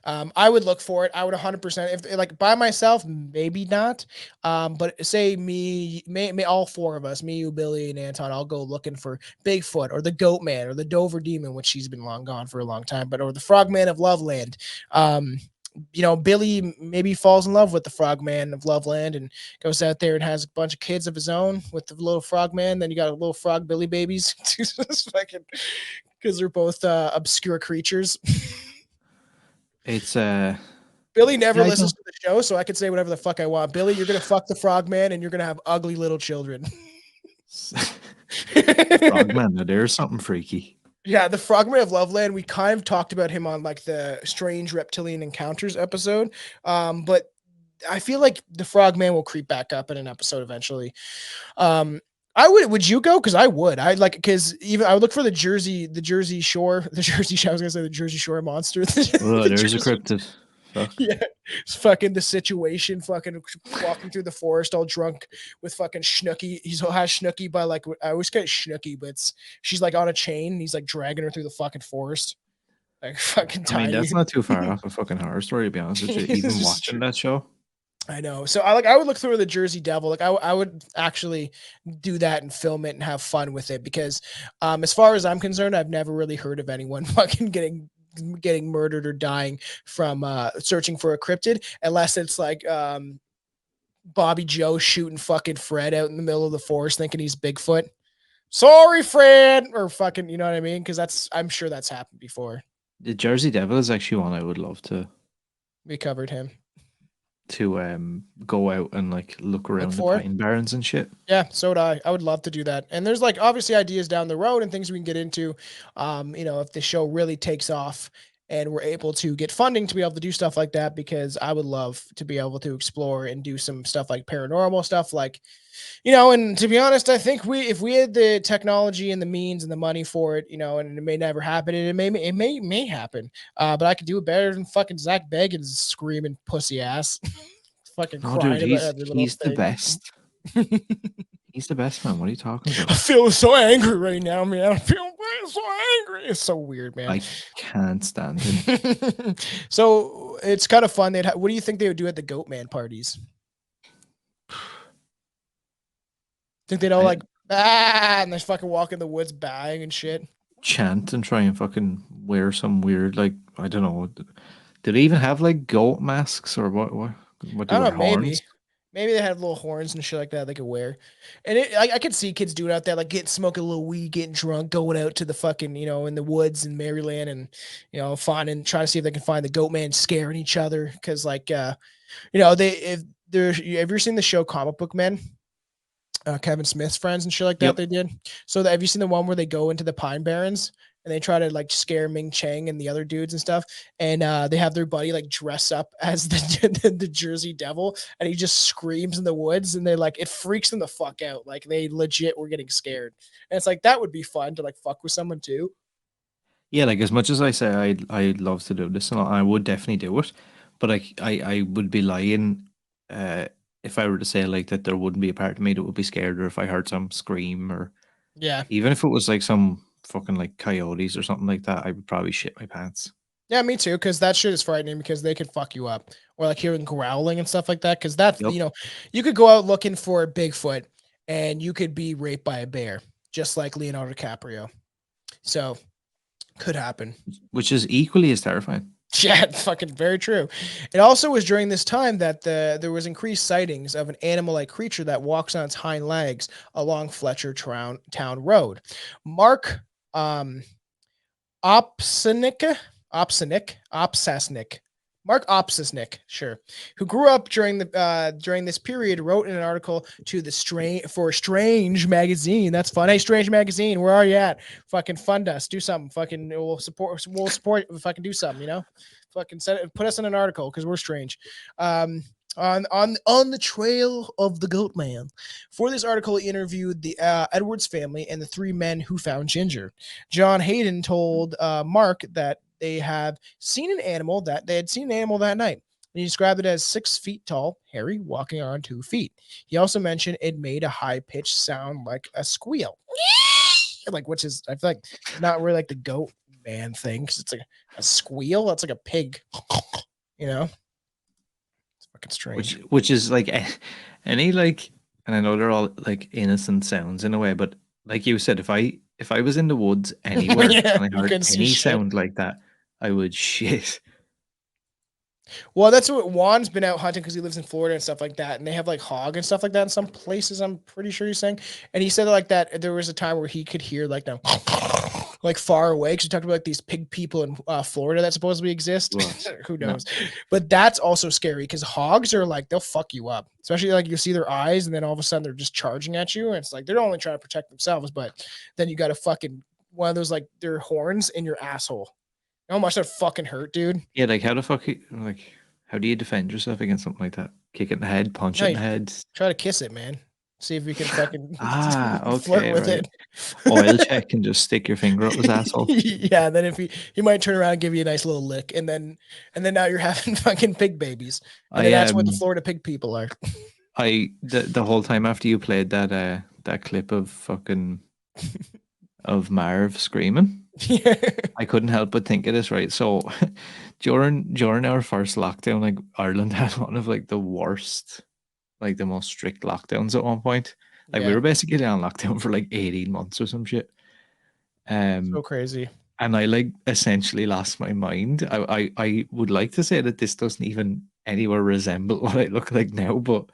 I would look for it. I would 100%. If like by myself, maybe not. But say me, all four of us, me, you, Billy, and Anton, I'll go looking for Bigfoot or the Goat Man or the Dover Demon, which she's been long gone for a long time, but or the Frogman of Loveland. Um, Billy maybe falls in love with the Frogman of Loveland and goes out there and has a bunch of kids of his own with the little Frogman. Then you got a little Frog Billy babies, fucking because they're both obscure creatures. It's Billy never yeah, I listens don't. to the show, so I can say whatever the fuck I want. Billy, you're gonna fuck the Frogman, and you're gonna have ugly little children. Frogman, now there's something freaky. Yeah, the Frogman of Loveland. We kind of talked about him on like the Strange Reptilian Encounters episode, but I feel like the Frogman will creep back up in an episode eventually. Um, I would you go? Because I would. I like because even I would look for the Jersey Shore, the Jersey Shore. I was gonna say the Jersey Shore monster. Oh, The there's a Jersey, cryptid. Fuck. yeah, it's fucking the situation, fucking walking through the forest all drunk with fucking Snooky. He's has Snooky by like I always get Snooky, but she's like on a chain. And he's like dragging her through the fucking forest, like fucking I mean, tiny. that's not too far off a fucking horror story, to be honest with you. It's Even just watching true. that show. I know. So I would look through the Jersey Devil. Like I would actually do that and film it and have fun with it because as far as I'm concerned, I've never really heard of anyone fucking getting murdered or dying from searching for a cryptid unless it's like Bobby Joe shooting fucking Fred out in the middle of the forest thinking he's Bigfoot. Sorry, Fred, or fucking, you know what I mean? Because I'm sure that's happened before. The Jersey Devil is actually one I would love We covered him. to go out and like look Look around the for it. Pine Barrens and shit. Yeah, so would I. I would love to do that. And there's like obviously ideas down the road and things we can get into. If the show really takes off and we're able to get funding to be able to do stuff like that, because I would love to be able to explore and do some stuff like paranormal stuff, like, and to be honest, I think if we had the technology and the means and the money for it, and it may never happen, and it may happen. But I could do it better than fucking Zach Bagans screaming pussy ass, fucking No, dude, crying about he's every little he's the thing. best. He's the best, man. What are you talking I about? feel so angry right now, man. I feel so angry. It's so weird, man. I can't stand him. So it's kind of fun. What do you think they would do at the Goatman parties? Think they'd all I like and they fucking walk in the woods bang and shit. chant and try and fucking wear some weird, like, I don't know. Do they even have like goat masks or what I do don't their know, horns? maybe they had little horns and shit like that they could wear. And I could see kids doing it out there, like getting smoking a little weed, getting drunk, going out to the fucking, in the woods in Maryland and, finding, trying to see if they can find the Goatman scaring each other. Cause like, if there's, have you ever seen the show Comic Book Men? Kevin Smith's friends and shit like that Yep. they did. So have you seen the one where they go into the Pine Barrens and they try to like scare Ming Chang and the other dudes and stuff, and they have their buddy like dress up as the Jersey Devil, and he just screams in the woods, and they like it freaks them the fuck out. Like they legit were getting scared, and it's like that would be fun to like fuck with someone too. Yeah, like as much as I say I'd love to do this and I would definitely do it, but I would be lying uh if I were to say like that there wouldn't be a part of me that would be scared, or if I heard some scream, or Yeah, even if it was like some fucking like coyotes or something like that, I would probably shit my pants. yeah, me too. Because that shit is frightening because they could fuck you up, or like hearing growling and stuff like that. Because that's Yep. you could go out looking for Bigfoot, and you could be raped by a bear, just like Leonardo DiCaprio. So could happen. Which is equally as terrifying. Yeah, fucking very true. It also was during this time that there was increased sightings of an animal-like creature that walks on its hind legs along Fletchertown Road. Mark um, Opsenica, Opsasnik, Mark Opsasnik, sure, who grew up during this period, wrote in an article to the Strange magazine. That's fun. Hey, Strange magazine, where are you at? Fucking fund us, do something. Fucking we'll support. Fucking do something. You know, fucking put us in an article because we're strange. On the trail of the Goat Man. For this article, he interviewed the Edwards family and the three men who found Ginger. John Hayden told Mark that they had seen an animal that night. And he described it as 6 feet tall, hairy, walking on 2 feet. He also mentioned it made a high pitched sound like a squeal, like which is I feel like not really like the goat man thing because it's like a squeal. That's like a pig, you know. It's fucking strange. Which is like any like, and I know they're all like innocent sounds in a way, but like you said, if I was in the woods anywhere Yeah, and I you heard can see any shit. sound like that, I would shit. Well, that's what Juan's been out hunting because he lives in Florida and stuff like that, and they have like hog and stuff like that in some places. I'm pretty sure he's saying, and he said like that there was a time where he could hear like them like far away because he talked about like these pig people in Florida that supposedly exist. Well, Who no. knows? But that's also scary because hogs are like they'll fuck you up, especially like you see their eyes and then all of a sudden they're just charging at you, and it's like they're only trying to protect themselves, but then you got a fucking one of those like their horns in your asshole. You know how much that fucking hurt, dude? Yeah, like how the fuck like how do you defend yourself against something like that? Kick it in the head, punch No, it in you the head. try to kiss it, man. See if you can fucking flirt Okay, with right. it. Oil check and just stick your finger up his asshole. Yeah, then if he might turn around and give you a nice little lick, and then now you're having fucking pig babies, and then I that's what the Florida pig people are. the whole time after you played that clip of fucking of Marv screaming, Yeah. I couldn't help but think of this, right? So during our first lockdown, like Ireland had one of like the worst, like the most strict lockdowns at one point. Like we Yeah, were basically on lockdown for like 18 months or some shit. so Um crazy. and I like essentially lost my mind. I would like to say that this doesn't even anywhere resemble what I look like now, but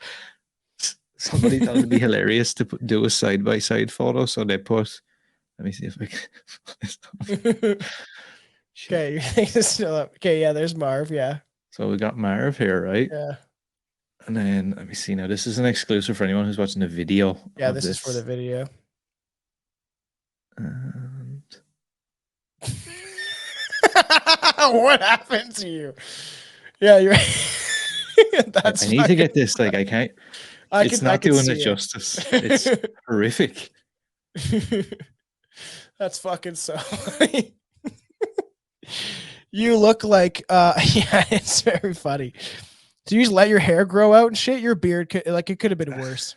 somebody thought it'd be hilarious to do a side by side photo, so they put. Let me see if I can. Shit. Okay, still up. Okay, yeah, there's Marv. Yeah, So we got Marv here, right? yeah, And then let me see. Now this is an exclusive for anyone who's watching the video yeah. of This is for the this. video. And What happened to you? Yeah, you're. I need to get this. Like I can't. It's I not could doing it see justice. It's horrific. That's fucking so funny. You look like yeah, it's very funny. Do you just let your hair grow out and shit? Your beard could like it could have been worse.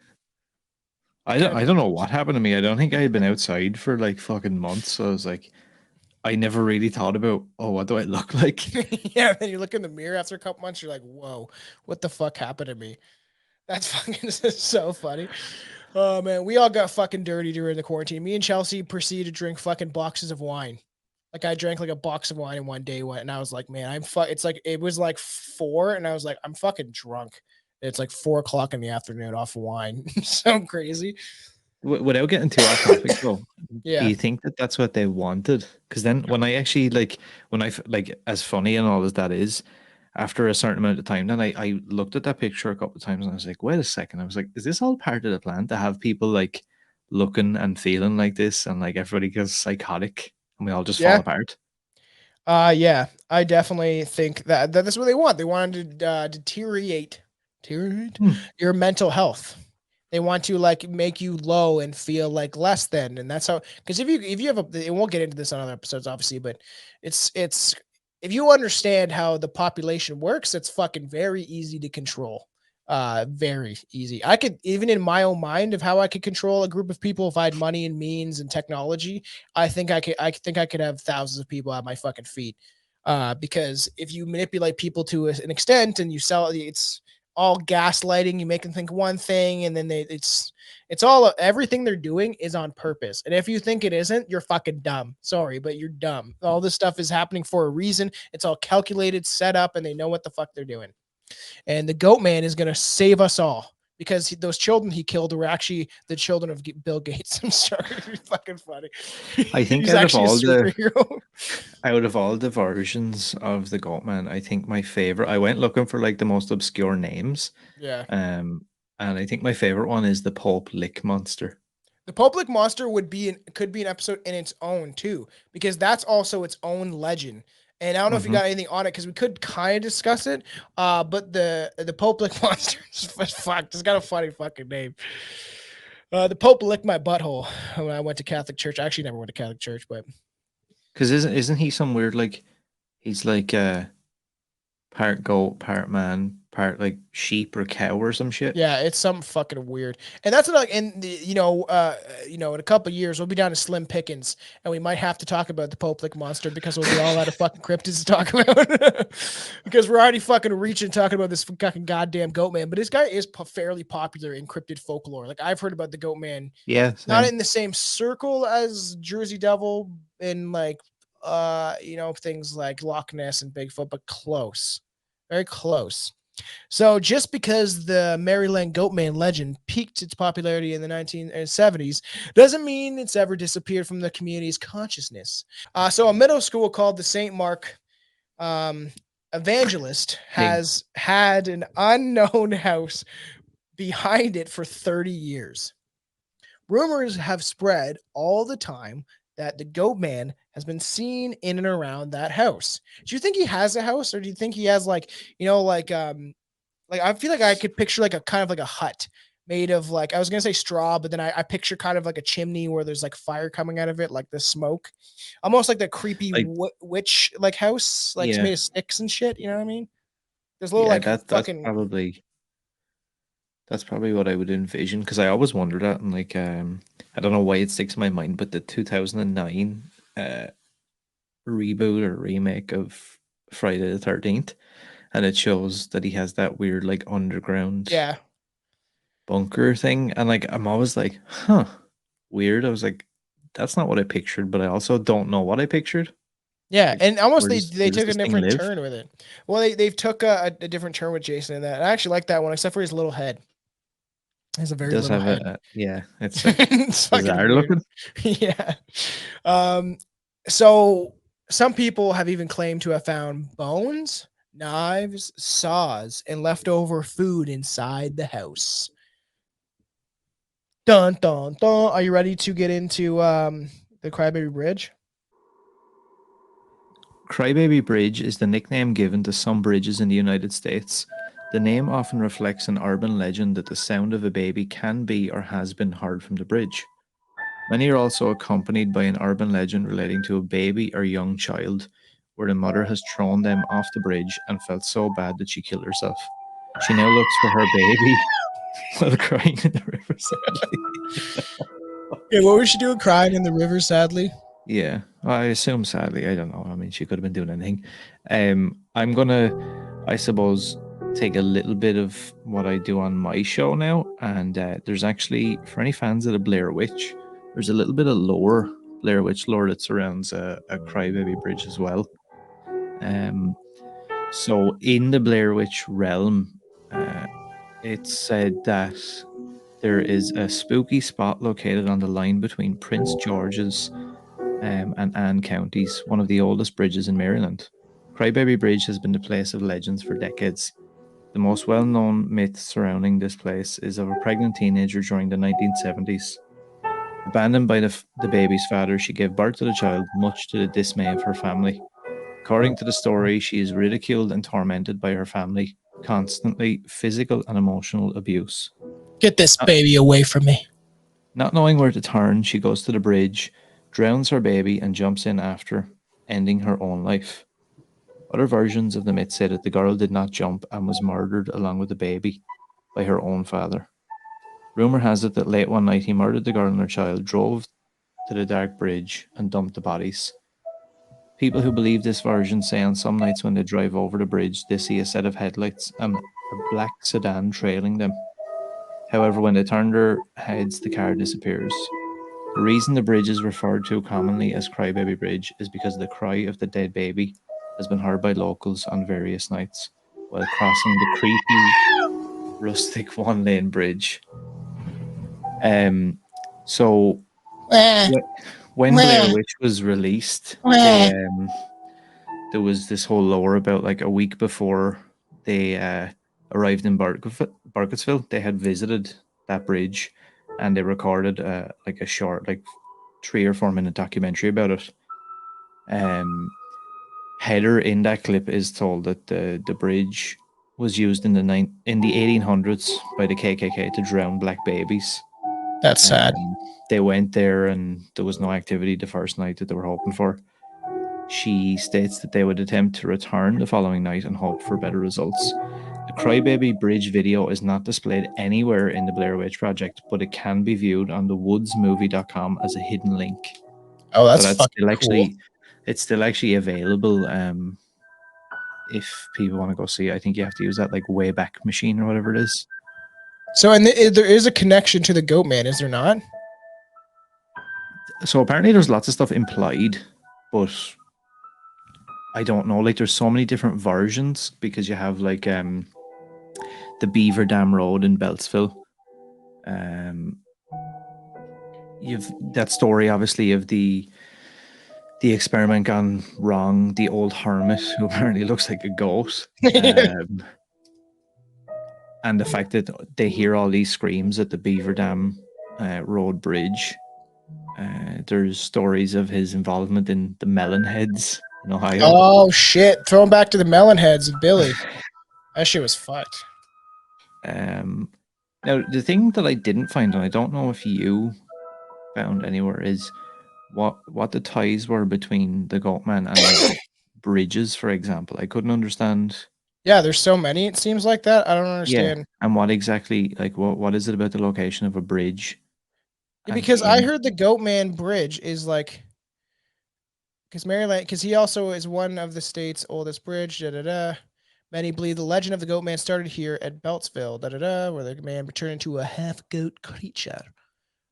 I don't know what happened to me. I don't think I had been outside for like fucking months. So I was like, I never really thought about, oh, what do I look like? Yeah, then you look in the mirror after a couple months, you're like, whoa, what the fuck happened to me? That's fucking so funny. Oh man, we all got fucking dirty during the quarantine. Me and Chelsea proceeded to drink fucking boxes of wine. Like I drank like a box of wine in one day, and I was like, man, it's like it was like 4, and I was like, I'm fucking drunk. It's like 4 o'clock in the afternoon off of wine. So crazy. Without getting too off topic, though, do Yeah. you think that that's what they wanted? Because then when I actually like, like, as funny and all as that is, after a certain amount of time, then I looked at that picture a couple of times and I was like, wait a second. I was like, is this all part of the plan to have people like looking and feeling like this and like everybody goes psychotic and we all just fall Yeah. apart? Yeah. I definitely think that's what they want. They wanted to deteriorate Hmm. your mental health. They want to like make you low and feel like less than, and that's how. Because if you have a, and we'll get into this on other episodes, obviously, but it's if you understand how the population works, it's fucking very easy to control. Very easy. I could even in my own mind of how I could control a group of people if I had money and means and technology. I think I could. I think I could have thousands of people at my fucking feet. Because if you manipulate people to an extent and you sell, it's all gaslighting. You make them think one thing, and then it's all everything they're doing is on purpose. And if you think it isn't, you're fucking dumb. Sorry, but you're dumb. All this stuff is happening for a reason. It's all calculated, set up, and they know what the fuck they're doing. And the Goat Man is gonna save us all because those children he killed were actually the children of Bill Gates. I'm sorry, it's fucking funny. I think He's actually a superhero. out of all the versions of the Goatman, I think my favorite. I went looking for like the most obscure names, Yeah. um, and I think my favorite one is the Pulp Lick Monster. The Public Monster could be an episode in its own too, because that's also its own legend. And I don't know if you Mm-hmm. got anything on it because we could kind of discuss it. But the Public Monster is fuck. It's got a funny fucking name. The Pope licked my butthole when I went to Catholic church. I actually never went to Catholic church, but Because isn't he some weird like he's like part goat, part man, part like sheep or cow or some shit? yeah, it's something fucking weird. And that's like, and in a couple of years we'll be down to slim pickings, and we might have to talk about the Pope Lick Monster because we'll be all out of fucking cryptids to talk about. Because we're already fucking reaching talking about this fucking goddamn goat man. But this guy is fairly popular in cryptid folklore. Like I've heard about the goat man, Yeah, not same. in the same circle as Jersey Devil and like things like Loch Ness and Bigfoot, but close, very close. So just because the Maryland Goatman legend peaked its popularity in the 1970s doesn't mean it's ever disappeared from the community's consciousness. So a middle school called the St. Mark um, Evangelist Hey, has had an unknown house behind it for 30 years. Rumors have spread all the time that the goat man has been seen in and around that house. Do you think he has a house, or do you think he has like I feel like I could picture like a kind of like a hut made of like I was gonna say straw, but then I picture kind of like a chimney where there's like fire coming out of it, like the smoke, almost like the creepy like witch like house, like it's yeah, made of sticks and shit. You know what I mean? There's little yeah. like That's fucking probably what I would envision because I always wondered that and like I don't know why it sticks in my mind, but the 2009 reboot or remake of Friday the 13th, and it shows that he has that weird like underground yeah. bunker thing, and like I'm always like, huh, weird. I was like, that's not what I pictured, but I also don't know what I pictured. Yeah, Like, and almost they where does took a this thing different live? turn with it. Well, they've took a different turn with Jason in that. I actually like that one, except for his little head. He has a It very does little have head. yeah, it's like It's fucking bizarre weird. looking. Yeah. Um, so some people have even claimed to have found bones, knives, saws, and leftover food inside the house. Dun dun dun. Are you ready to get into the Crybaby Bridge? Crybaby Bridge is the nickname given to some bridges in the United States. The name often reflects an urban legend that the sound of a baby can be or has been heard from the bridge. Many are also accompanied by an urban legend relating to a baby or young child, where the mother has thrown them off the bridge and felt so bad that she killed herself. She now looks for her baby while crying in the river, sadly. Yeah, what was she doing crying in the river, sadly? Yeah, I assume sadly. I don't know. I mean, she could have been doing anything. I'm gonna, I suppose, take a little bit of what I do on my show now, and there's actually for any fans of the Blair Witch, there's a little bit of lore, Blair Witch lore that surrounds a Crybaby Bridge as well. Um, so in the Blair Witch realm, it's said that there is a spooky spot located on the line between Prince George's and Anne counties, one of the oldest bridges in Maryland. Crybaby Bridge has been the place of legends for decades. The most well known myth surrounding this place is of a pregnant teenager during the 1970s. Abandoned by the baby's father, she gave birth to the child, much to the dismay of her family. According to the story, she is ridiculed and tormented by her family, constantly physical and emotional abuse. Get this Not, baby away from me. not knowing where to turn, she goes to the bridge, drowns her baby, and jumps in after, ending her own life. Other versions of the myth say that the girl did not jump and was murdered along with the baby by her own father. Rumor has it that late one night he murdered the girl and her child, drove to the dark bridge, and dumped the bodies. People who believe this version say on some nights when they drive over the bridge, they see a set of headlights and a black sedan trailing them. However, when they turn their heads, the car disappears. The reason the bridge is referred to commonly as Crybaby Bridge is because the cry of the dead baby has been heard by locals on various nights while crossing the creepy. rustic one-lane bridge. So when Blair Witch was released, there was this whole lore about like a week before they arrived in Barketsville, they had visited that bridge, and they recorded like a short, like 3 or 4 minute documentary about it. Heather in that clip is told that the bridge was used in the 1800s by the KKK to drown black babies. That's sad. They went there and there was no activity the first night that they were hoping for. She states that they would attempt to return the following night and hope for better results. The Crybaby Bridge video is not displayed anywhere in the Blair Witch Project, but it can be viewed on the woodsmovie.com as a hidden link. Oh, that's so fucking still cool. it's still actually available. If people want to go see it, I think you have to use that like Wayback Machine or whatever it is. So, and there is a connection to the Goatman, is there not? So apparently there's lots of stuff implied, but I don't know. Like there's so many different versions because you have like the Beaver Dam Road in Beltsville. You've that story obviously of the experiment gone wrong, the old hermit who apparently looks like a goat. And the fact that they hear all these screams at the Beaver Dam Road Bridge. There's stories of his involvement in the melon heads in Ohio. Oh shit! Throw him back to the melon heads of Billy. That shit was fucked. Now the thing that I didn't find, and I don't know if you found anywhere, is what the ties were between the Goatman and like bridges, for example. I couldn't understand. Yeah, there's so many. It seems like that. I don't understand. Yeah, and what exactly, like, what is it about the location of a bridge? Yeah, because I heard the Goatman Bridge is like, because Maryland, because he also is one of the state's oldest bridge. Da da da. Many believe the legend of the Goatman started here at Beltsville. Da da da, where the man turned into a half goat creature.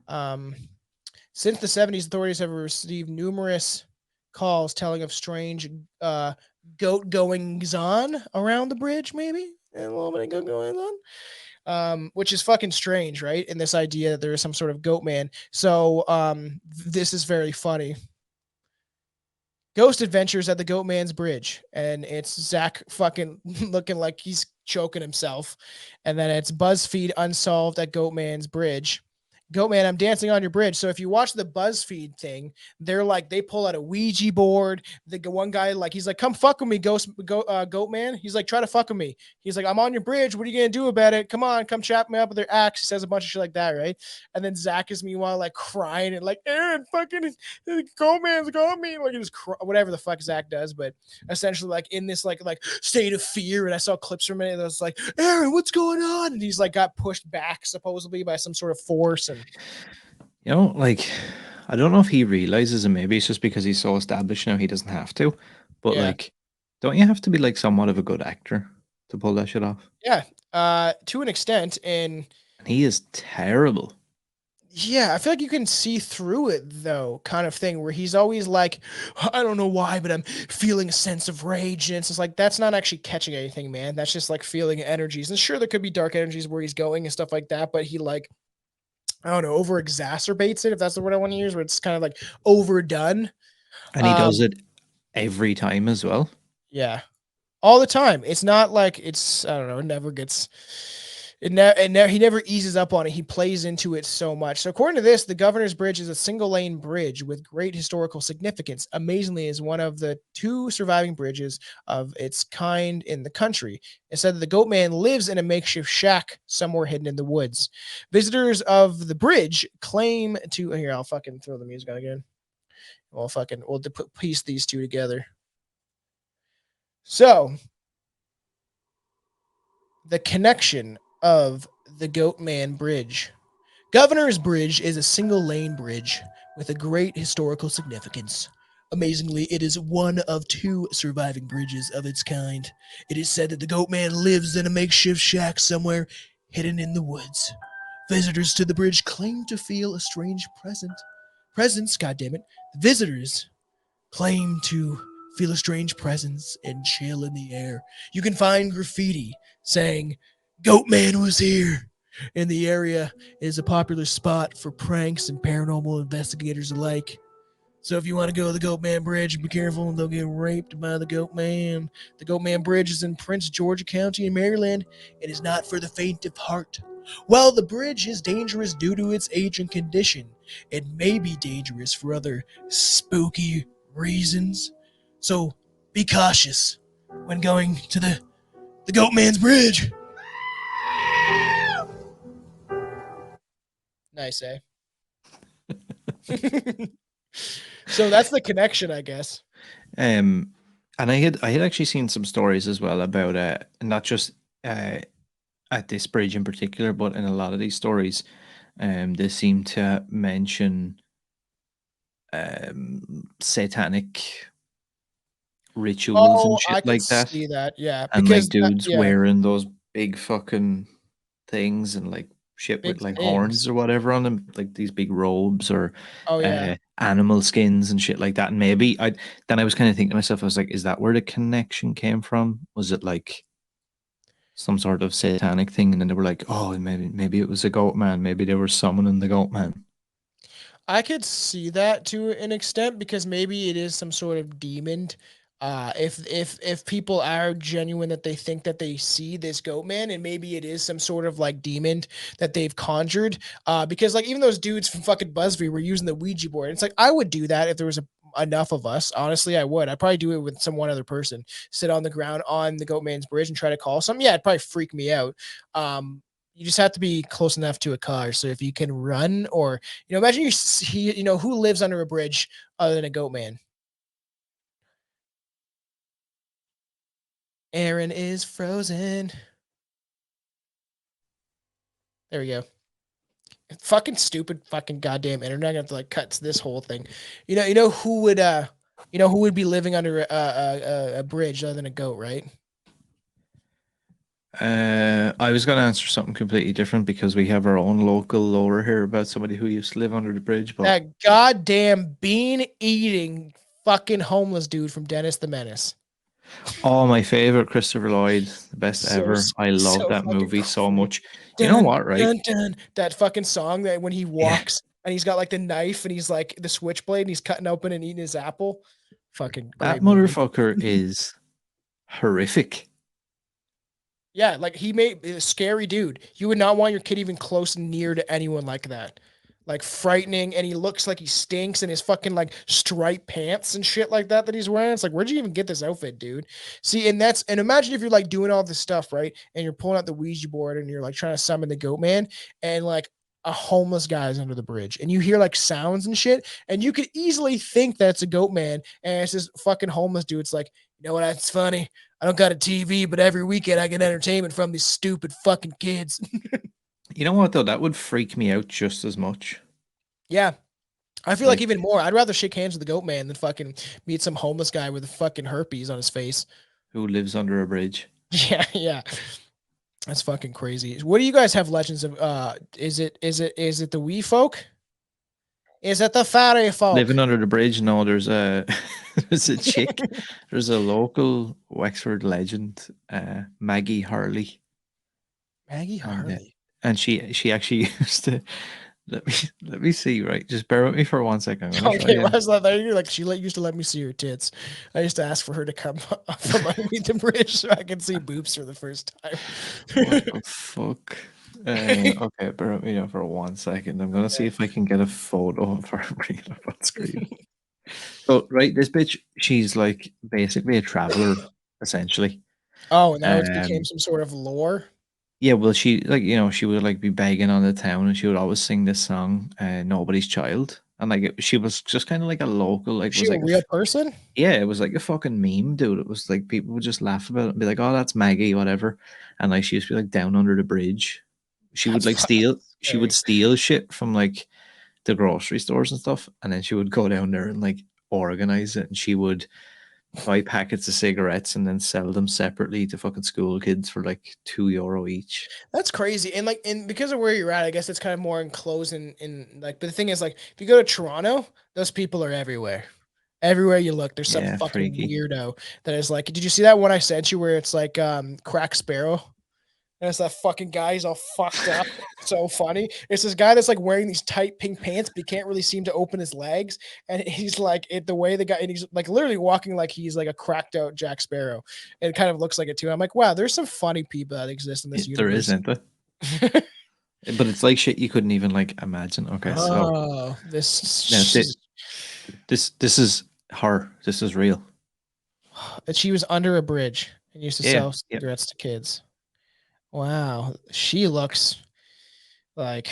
Since the 70s, authorities have received numerous calls telling of strange goat goings on around the bridge, maybe a little bit of goat goings on, which is fucking strange, right? And this idea that there is some sort of goat man. So this is very funny. Ghost Adventures at the Goatman's Bridge, and it's Zach fucking looking like he's choking himself, and then it's BuzzFeed Unsolved at Goatman's Bridge. Goatman, I'm dancing on your bridge. So if you watch the BuzzFeed thing, they're like, they pull out a Ouija board. The one guy, like, he's like, come fuck with me, Goatman. He's like, try to fuck with me. He's like, I'm on your bridge. What are you going to do about it? Come on, come chop me up with their axe. He says a bunch of shit like that, right? And then Zach is meanwhile like crying and like, Aaron, fucking Goatman's got me. Like, whatever the fuck Zach does, but essentially like in this like state of fear. And I saw clips from it. And I was like, Aaron, what's going on? And he's like got pushed back supposedly by some sort of force. And you know, like, I don't know if he realizes, and maybe it's just because he's so established now he doesn't have to, but yeah. like, don't you have to be like somewhat of a good actor to pull that shit off? Yeah, to an extent, and he is terrible. Yeah, I feel like you can see through it though, kind of thing, where he's always like, I don't know why, but I'm feeling a sense of rage, and it's just like that's not actually catching anything, man. That's just like feeling energies, and sure, there could be dark energies where he's going and stuff like that, but he like, I don't know, over exacerbates it, if that's the word I want to use, where it's kind of like overdone. And he does it every time as well. Yeah, all the time. It's not like it's, I don't know, it never gets, he never eases up on it. He plays into it so much. So according to this, the Governor's Bridge is a single lane bridge with great historical significance. Amazingly, is one of the 2 surviving bridges of its kind in the country. It said that the Goatman lives in a makeshift shack somewhere hidden in the woods. Visitors of the bridge claim to, here, I'll fucking throw the music on again. We'll piece these 2 together. So the connection of the Goatman Bridge. Governor's Bridge is a single lane bridge with a great historical significance. Amazingly, it is one of 2 surviving bridges of its kind. It is said that the Goatman lives in a makeshift shack somewhere hidden in the woods. Visitors to the bridge claim to feel a strange presence, goddammit. Visitors claim to feel a strange presence and chill in the air. You can find graffiti saying, Goatman was here. And the area is a popular spot for pranks and paranormal investigators alike. So if you want to go to the Goatman Bridge, be careful, they'll get raped by the Goatman. The Goatman Bridge is in Prince George County in Maryland and is not for the faint of heart. While the bridge is dangerous due to its age and condition, it may be dangerous for other spooky reasons. So be cautious when going to the Goatman's Bridge. Nice, eh? So that's the connection, I guess. And I had actually seen some stories as well about not just uh at this bridge in particular, but in a lot of these stories, they seem to mention satanic rituals and Oh, shit I could like that, see that. Yeah, and like because dudes yeah, wearing those big fucking things and like shit with big like things. horns or whatever on them, like these big robes or Oh yeah. animal skins and shit like that. And maybe I was kind of thinking to myself, I was like, is that where the connection came from? Was it like some sort of satanic thing? And then they were like, oh, maybe it was a goat man. Maybe they were summoning the goat man. I could see that to an extent because maybe it is some sort of demon. If people are genuine that they think that they see this goat man, and maybe it is some sort of like demon that they've conjured. Because like even those dudes from fucking BuzzFeed were using the Ouija board. It's like I would do that if there was enough of us. Honestly, I would. I'd probably do it with some one other person. Sit on the ground on the goat man's bridge and try to call something. Yeah, it'd probably freak me out. You just have to be close enough to a car. So if you can run or imagine you see, who lives under a bridge other than a goat man? Aaron is frozen. There we go. Fucking stupid fucking goddamn internet. I have to like cut to this whole thing. Who would be living under a bridge other than a goat, right? I was going to answer something completely different because we have our own local lore here about somebody who used to live under the bridge. But That goddamn bean eating fucking homeless dude from Dennis the Menace. oh, my favorite, Christopher Lloyd, the best So ever. I love so that fucking movie so crazy. much. You know Dun what, right? dun dun. That fucking song that when he Yeah, walks and he's got like the knife and he's like the switchblade and he's cutting open and eating his apple. Fucking that great movie. motherfucker is horrific. Yeah, like he made a scary dude. You would not want your kid even close near to anyone like that. Like frightening, and he looks like he stinks in his fucking like striped pants and shit like that he's wearing. It's like, where'd you even get this outfit, dude? See, and imagine if you're like doing all this stuff, right? And you're pulling out the Ouija board and you're like trying to summon the goat man, and like a homeless guy is under the bridge, and you hear like sounds and shit, and you could easily think that's a goat man, and it's this fucking homeless dude. It's like, you know what? That's funny. I don't got a TV, but every weekend I get entertainment from these stupid fucking kids. You know what though? That would freak me out just as much. Yeah. I feel like Like even more. I'd rather shake hands with the goat man than fucking meet some homeless guy with a fucking herpes on his face. who lives under a bridge? Yeah, yeah. That's fucking crazy. What do you guys have legends of is it the wee folk? Is it the fairy folk? Living under the bridge? No, there's a there's a chick. There's a local Wexford legend, Maggie Harley, Maggie and Harley. she actually used to let me see, right? Just bear with me for 1 second. I'm gonna try Okay, well, to I was like, you're like used to let me see her tits. I used to ask for her to come from underneath the bridge so I could see boobs for the first what time. the fuck. Okay, bear with me now for 1 second. I'm gonna see if I can get a photo of her bring it up on screen. So, right, this bitch, she's like basically a traveler, essentially. Oh, now it's became Um, some sort of lore. yeah, well, she like she would like be begging on the town, and she would always sing this song, "Nobody's Child," and like she was just kind of like a local, like Is she was a like real person? yeah, it was like a fucking meme, dude. It was like people would just laugh about it and be like, "Oh, that's Maggie," whatever, and like she used to be like down under the bridge. She would That's like fucking steal, she would scary. steal shit from like the grocery stores and stuff, and then she would go down there and like organize it, and she would buy packets of cigarettes and then sell them separately to fucking school kids for like €2 each. That's crazy. And like, and because of where you're at, I guess it's kind of more enclosed in like. But the thing is, like, if you go to Toronto, those people are everywhere. Everywhere you look, there's some Yeah, fucking freaky. weirdo that is like. Did you see that one I sent you where it's like Crack Sparrow? And it's that fucking guy. He's all fucked up. So funny. It's this guy that's like wearing these tight pink pants, but he can't really seem to open his legs. And he's like, the way the guy, and he's like literally walking like he's like a cracked out Jack Sparrow. And it kind of looks like it too. I'm like, wow, there's some funny people that exist in this There universe. isn't it? But it's like shit you couldn't even like imagine. Okay, so Oh, now this is her. This is real. that she was under a bridge and used to Yeah, sell yeah. cigarettes to kids. Wow, she looks like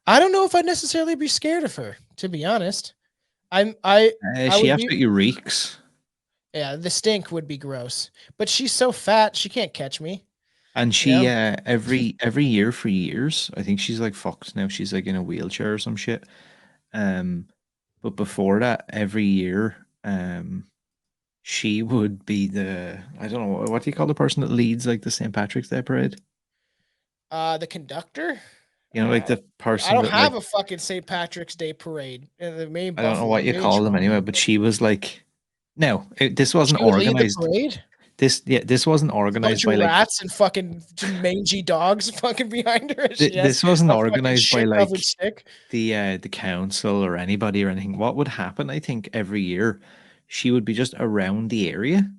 I don't know if I'd necessarily be scared of her, to be honest. I She would be absolutely reeks. yeah, the stink would be gross. But she's so fat, she can't catch me. And You she know? every year for years, I think she's like fucked now. She's like in a wheelchair or some shit. Um, but before that, every year, she would be the I don't know what do you call the person that leads like the St. Patrick's Day parade? The conductor? You know, like the I person don't that like have a fucking St. Patrick's Day parade in the main I don't know Buffalo what you Grange call them one. anyway, but she was like, no, this wasn't She would lead the organized. parade. This wasn't organized Bunch by of like rats and fucking mangy dogs fucking behind her. She has this wasn't a fucking organized by shit covered like stick. the council or anybody or anything. What would happen, I think, every year, she would be just around the area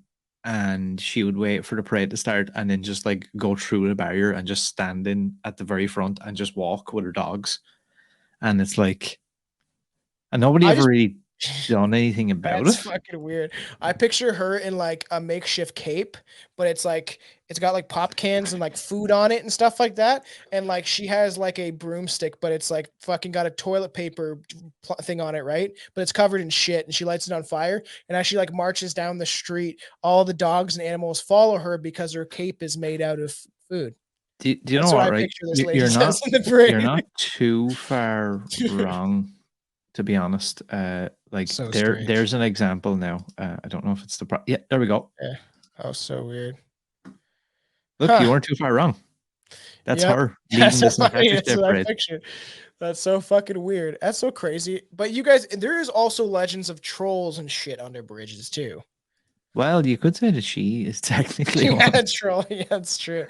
and she would wait for the parade to start and then just like go through the barrier and just stand in at the very front and just walk with her dogs. And it's like, and nobody I ever just really done anything about That's it. fucking weird. I picture her in like a makeshift cape, but it's like it's got like pop cans and like food on it and stuff like that. And like she has like a broomstick, but it's like fucking got a toilet paper thing on it, right? But it's covered in shit and she lights it on fire. And as she like marches down the street, all the dogs and animals follow her because her cape is made out of food. Do you know That's what what, I right? picture this lady You're says not in the you're parade. not too far wrong, to be honest. Like So strange. there's an example now. I don't know if it's yeah, there we go. Yeah. Oh, so weird. Look, you Huh. weren't too far wrong. That's Yep. her That's leading the what St. Patrick's that's Day what I parade. pictured. That's so fucking weird. That's so crazy. But you guys, there is also legends of trolls and shit under bridges too. Well, you could say that she is technically Yeah, one. troll. Yeah, that's true.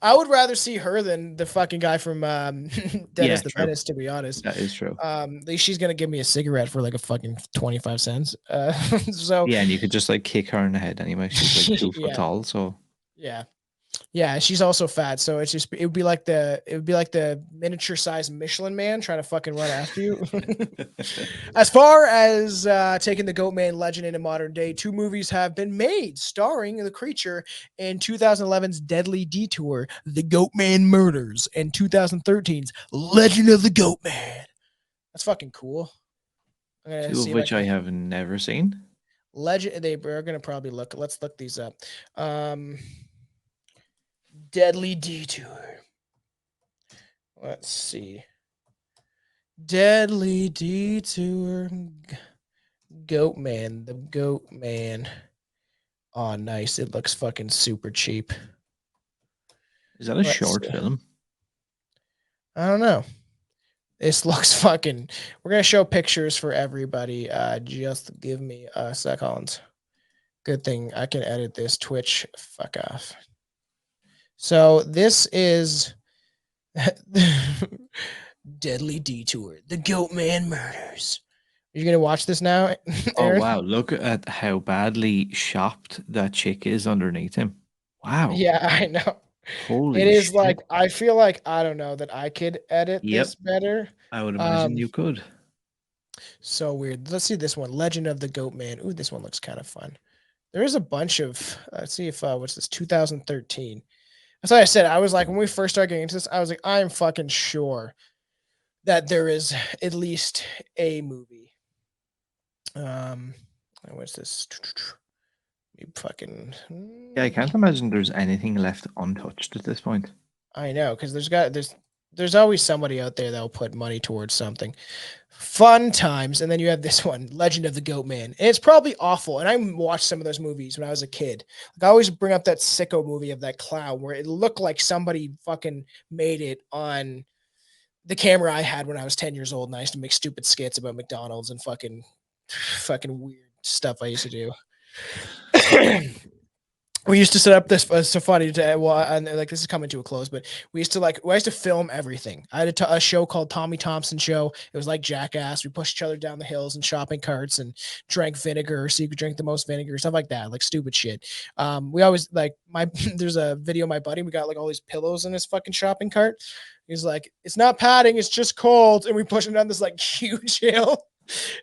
I would rather see her than the fucking guy from Dennis Yeah, the true. Menace, to be honest. That is true. At least she's gonna give me a cigarette for like a fucking 25 cents. So Yeah, and you could just like kick her in the head anyway. She's like 2 foot yeah, tall, so yeah. Yeah, she's also fat, so it would be like the miniature sized Michelin Man trying to fucking run after you. As far as taking the Goatman legend into modern day, two movies have been made starring the creature in 2011's Deadly Detour, The Goatman Murders, and 2013's Legend of the Goatman. That's fucking cool. I'm gonna two see of if I which I can have never seen. legend. They are gonna probably look. Let's look these up. Um, Deadly Detour. Let's see. Deadly Detour. Goat Man. The Goat Man. Oh, nice. It looks fucking super cheap. Is that a Let's short see. film? I don't know. This looks fucking. We're gonna show pictures for everybody. Just give me a second. Good thing I can edit this. Twitch, fuck off. So this is Deadly Detour, The Goatman Murders. Are you gonna watch this now, Oh Aaron? wow, look at how badly shopped that chick is underneath him. Wow. Yeah, I know. It Holy is like shit. I feel like I don't know that I could edit this Yep. better. I would imagine Um, you could. so weird. Let's see this one, Legend of the Goat Man. Ooh, this one looks kind of fun. There is a bunch of. Let's see if what's this? 2013. That's what I said. I was like when we first started getting into this, I was like, I am fucking sure that there is at least a movie. What's this? Fucking. Yeah, I can't imagine there's anything left untouched at this point. I know because there's always somebody out there that'll put money towards something. Fun times, and then you have this one, Legend of the Goat Man. And it's probably awful. And I watched some of those movies when I was a kid. Like I always bring up that sicko movie of that clown where it looked like somebody fucking made it on the camera I had when I was 10 years old, and I used to make stupid skits about McDonald's and fucking weird stuff I used to do. We used to set up this so funny to well, and like this is coming to a close, but we used to film everything. I had a show called Tommy Thompson Show. It was like Jackass. We pushed each other down the hills in shopping carts and drank vinegar, so you could drink the most vinegar, stuff like that, like stupid shit. We always like my there's a video of my buddy. We got like all these pillows in his fucking shopping cart. He's like, it's not padding, it's just cold, and we push him down this like huge hill.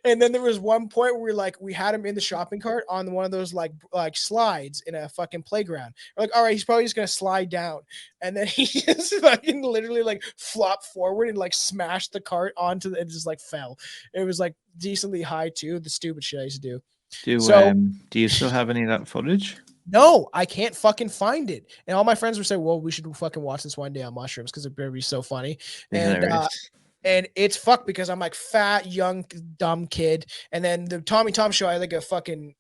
And then there was one point where we had him in the shopping cart on one of those like slides in a fucking playground. We're like, all right, he's probably just gonna slide down, and then he just fucking literally like flopped forward and like smashed the cart onto it, just like fell. It was like decently high too. The stupid shit I used to do. So Do you still have any of that footage? no, I can't fucking find it. And all my friends were saying, well, we should fucking watch this one day on mushrooms because it better be so funny. Be And hilarious. and it's fucked because I'm like fat, young, dumb kid. And then the Tommy Tom show, I had like a fucking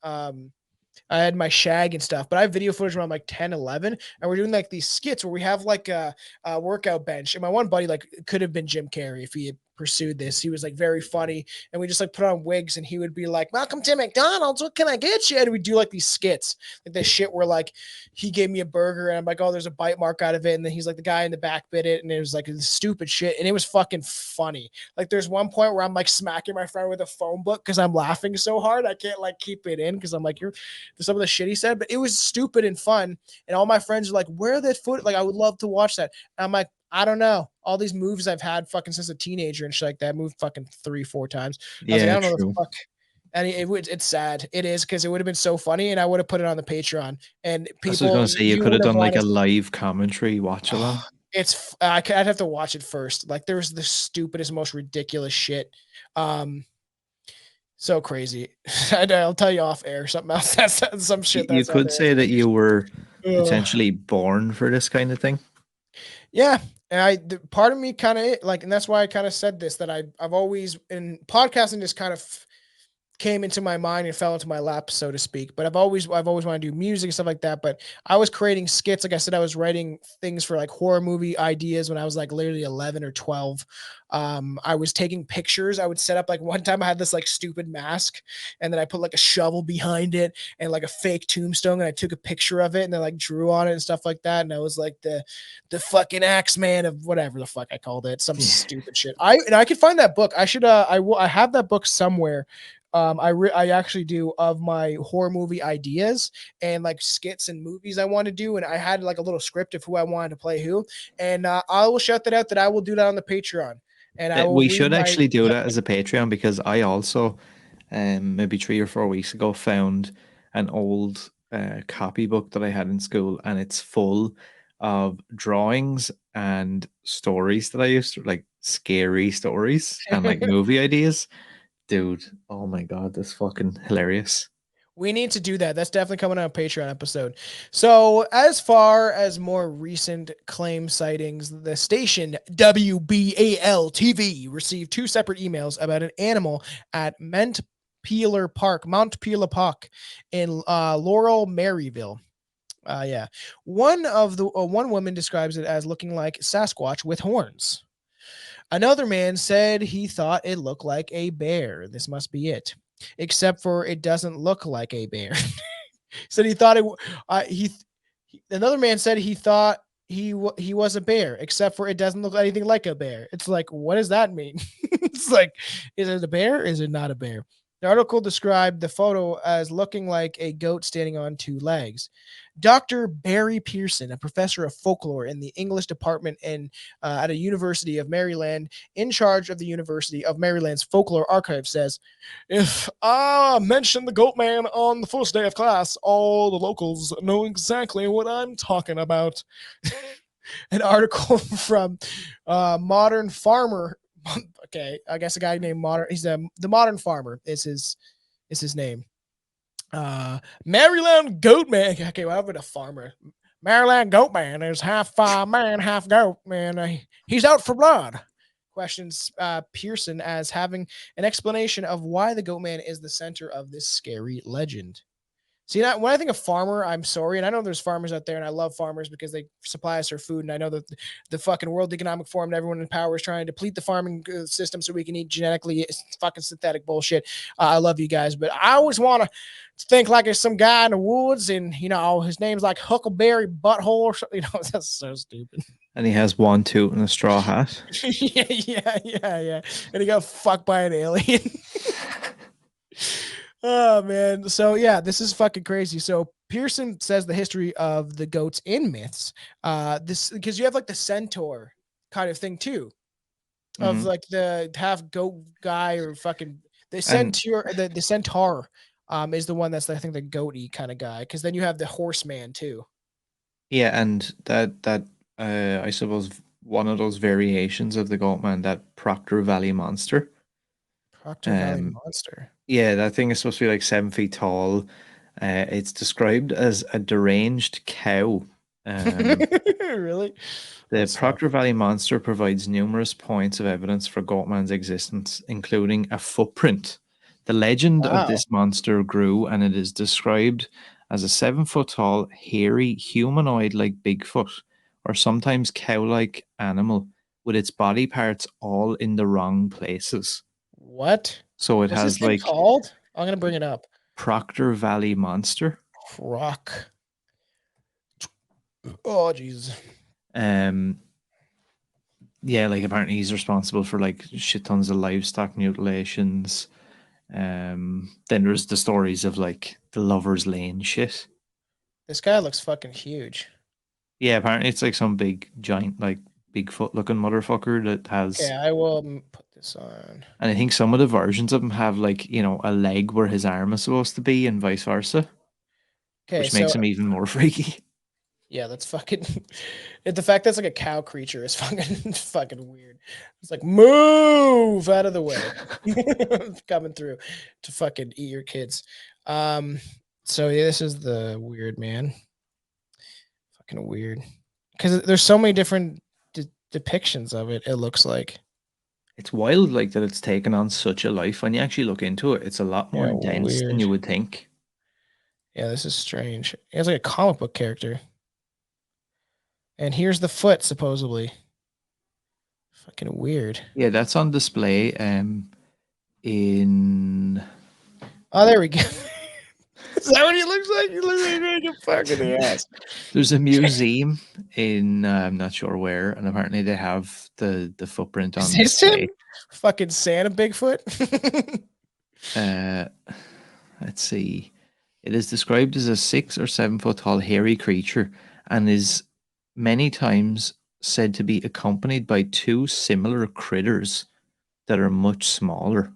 I had my shag and stuff, but I have video footage when I'm like 10, 11, and we're doing like these skits where we have like a workout bench. And my one buddy like could have been Jim Carrey if he had pursued this. He was like very funny, and we just like put on wigs, and he would be like, "Welcome to McDonald's. What can I get you?" And we do like these skits, like this shit where like he gave me a burger, and I'm like, "Oh, there's a bite mark out of it," and then he's like, "The guy in the back bit it," and it was like this stupid shit, and it was fucking funny. Like there's one point where I'm like smacking my friend with a phone book because I'm laughing so hard I can't like keep it in because I'm like, "You're." Some of the shit he said, but it was stupid and fun. And all my friends are like, where are that foot? Like, I would love to watch that. And I'm like, I don't know. All these moves I've had fucking since a teenager and shit like that, moved fucking 3-4 times. I was like, I Yeah, don't know the true. fuck. And it's sad. It is because it would have been so funny, and I would have put it on the Patreon. And I was gonna people, say you you could have wouldn't have done like wanted. a live commentary watch along. I'd have to watch it first. Like there was the stupidest, most ridiculous shit. So crazy. I'll tell you off air something else. That's some shit You that's out could say that you were there. potentially born for this kind of thing. Yeah. And part of me kind of like, and that's why I kind of said this, that I've always in podcasting just kind of came into my mind and fell into my lap, so to speak. But I've always wanted to do music and stuff like that. But I was creating skits. Like I said, I was writing things for like horror movie ideas when I was like literally 11 or 12. I was taking pictures. I would set up like one time I had this like stupid mask, and then I put like a shovel behind it and like a fake tombstone, and I took a picture of it and then like drew on it and stuff like that. And I was like the fucking Axe-man of whatever the fuck I called it, some stupid shit. I could find that book. I should I have that book somewhere. I actually do of my horror movie ideas and like skits and movies I want to do, and I had like a little script of who I wanted to play who, and I will shout that out that I will do that on the Patreon, and I will We read should my. actually do that as a Patreon because I also, maybe 3 or 4 weeks ago, found an old copybook that I had in school, and it's full of drawings and stories that I used to like, scary stories and like movie ideas. Dude, oh my god, that's fucking hilarious. We need to do that. That's definitely coming on a Patreon episode. So, as far as more recent claim sightings, the station WBAL TV received 2 separate emails about an animal at Montpelier Park in Laurel, Maryville. Yeah, one woman describes it as looking like Sasquatch with horns. Another man said he thought it looked like a bear. This must be it, except for it doesn't look like a bear. Said he thought it. Another man said he thought he was a bear, except for it doesn't look anything like a bear. It's like, what does that mean? It's like, is it a bear? Is it not a bear? The article described the photo as looking like a goat standing on 2 legs. Dr. Barry Pearson, a professor of folklore in the English department at a University of Maryland, in charge of the University of Maryland's folklore archive, says, "If I mention the goat man on the first day of class, all the locals know exactly what I'm talking about." An article from Modern Farmer. Okay, I guess a guy named Modern. He's the Modern Farmer is his name. Maryland Goatman. Okay, well, I've been a farmer. Maryland Goatman is half man, half goat. Man, he's out for blood. Questions Pearson as having an explanation of why the Goatman is the center of this scary legend. See, when I think of farmer, I'm sorry, and I know there's farmers out there, and I love farmers because they supply us our food, and I know that the fucking World Economic Forum and everyone in power is trying to deplete the farming system so we can eat genetically fucking synthetic bullshit. I love you guys, but I always want to think like there's some guy in the woods, and his name's like Huckleberry Butthole or something. That's so stupid. And he has one tooth and a straw hat. yeah. And he got fucked by an alien. Oh man. So yeah, this is fucking crazy. So Pearson says the history of the goats in myths. This because you have like the centaur kind of thing too. Of Mhm. like the half goat guy or fucking the And centaur is the one that's I think the goaty kind of guy. Cause then you have the horseman too. yeah, and that I suppose one of those variations of the Goatman, that Proctor Valley monster. Proctor Valley Um, Monster. yeah, that thing is supposed to be like 7 feet tall. It's described as a deranged cow. Um, Really? the That's Proctor Valley monster provides numerous points of evidence for Goatman's existence, including a footprint. The legend of wow. this monster grew, and it is described as a 7 foot tall, hairy, humanoid like Bigfoot, or sometimes cow like animal, with its body parts all in the wrong places. What? So it What's this has thing like called? I'm gonna bring it up. Proctor Valley monster. Croc. Oh Jesus. Um, yeah, like apparently he's responsible for like shit tons of livestock mutilations. Then there's the stories of like the lovers lane shit. This guy looks fucking huge. Yeah, apparently it's like some big giant like Bigfoot looking motherfucker that Okay, has, I will put this on. and I think some of the versions of him have like, a leg where his arm is supposed to be and vice versa, Okay, which makes so him even more freaky. yeah, that's fucking the fact that's like a cow creature is fucking fucking weird. It's like move out of the way. Coming through to fucking eat your kids. Um so yeah, this is the weird man. Fucking weird. Because there's so many different depictions of it, it looks like. It's wild like that it's taken on such a life. When you actually look into it, it's a lot more Yeah, dense than you weird. would think. Yeah, this is strange. It's like a comic book character. And here's the foot, supposedly. Fucking weird. Yeah, that's on display in Oh, there we go. Is that what he looks like? He looks like a fucking ass. there's a museum in I'm not sure where, and apparently they have the footprint Is on this display. him? Fucking Santa Bigfoot? Uh, let's see. It is described as a 6 or 7 foot tall hairy creature and is many times said to be accompanied by two similar critters that are much smaller.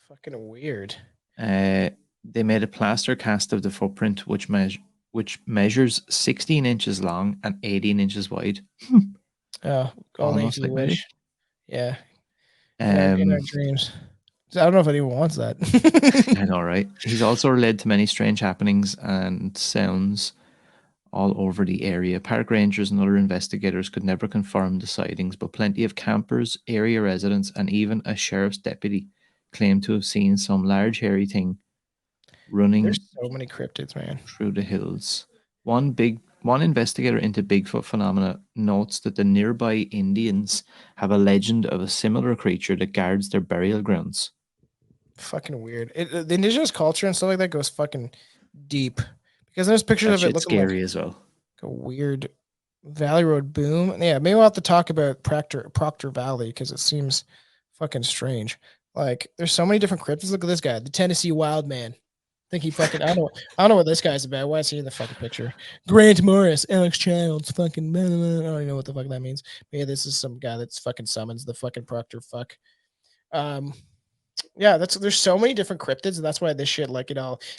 Fucking weird. Uh, they made a plaster cast of the footprint, which measures 16 inches long and 18 inches wide. Oh, only if Almost you like me. wish. Yeah. In our Um, dreams. I don't know if anyone wants that. I know, right? He's also led to many strange happenings and sounds all over the area. Park rangers and other investigators could never confirm the sightings, but plenty of campers, area residents, and even a sheriff's deputy claim to have seen some large hairy thing There's running so many cryptids, man. through the hills. One investigator into Bigfoot phenomena notes that the nearby Indians have a legend of a similar creature that guards their burial grounds. Fucking weird. The indigenous culture and stuff like that goes fucking deep. Because there's pictures That of it shit's looking like scary as well. a weird Valley Road boom. Yeah, maybe we'll have to talk about Proctor Valley because it seems fucking strange. Like, there's so many different cryptids. Look at this guy, the Tennessee Wild Man. I think he fucking I don't know what this guy's about. Why is he in the fucking picture? Grant Morris, Alex Childs, fucking blah, blah, blah. I don't even know what the fuck that means. But yeah, this is some guy that's fucking summons the fucking Proctor fuck. Um yeah, there's so many different cryptids, and that's why this shit like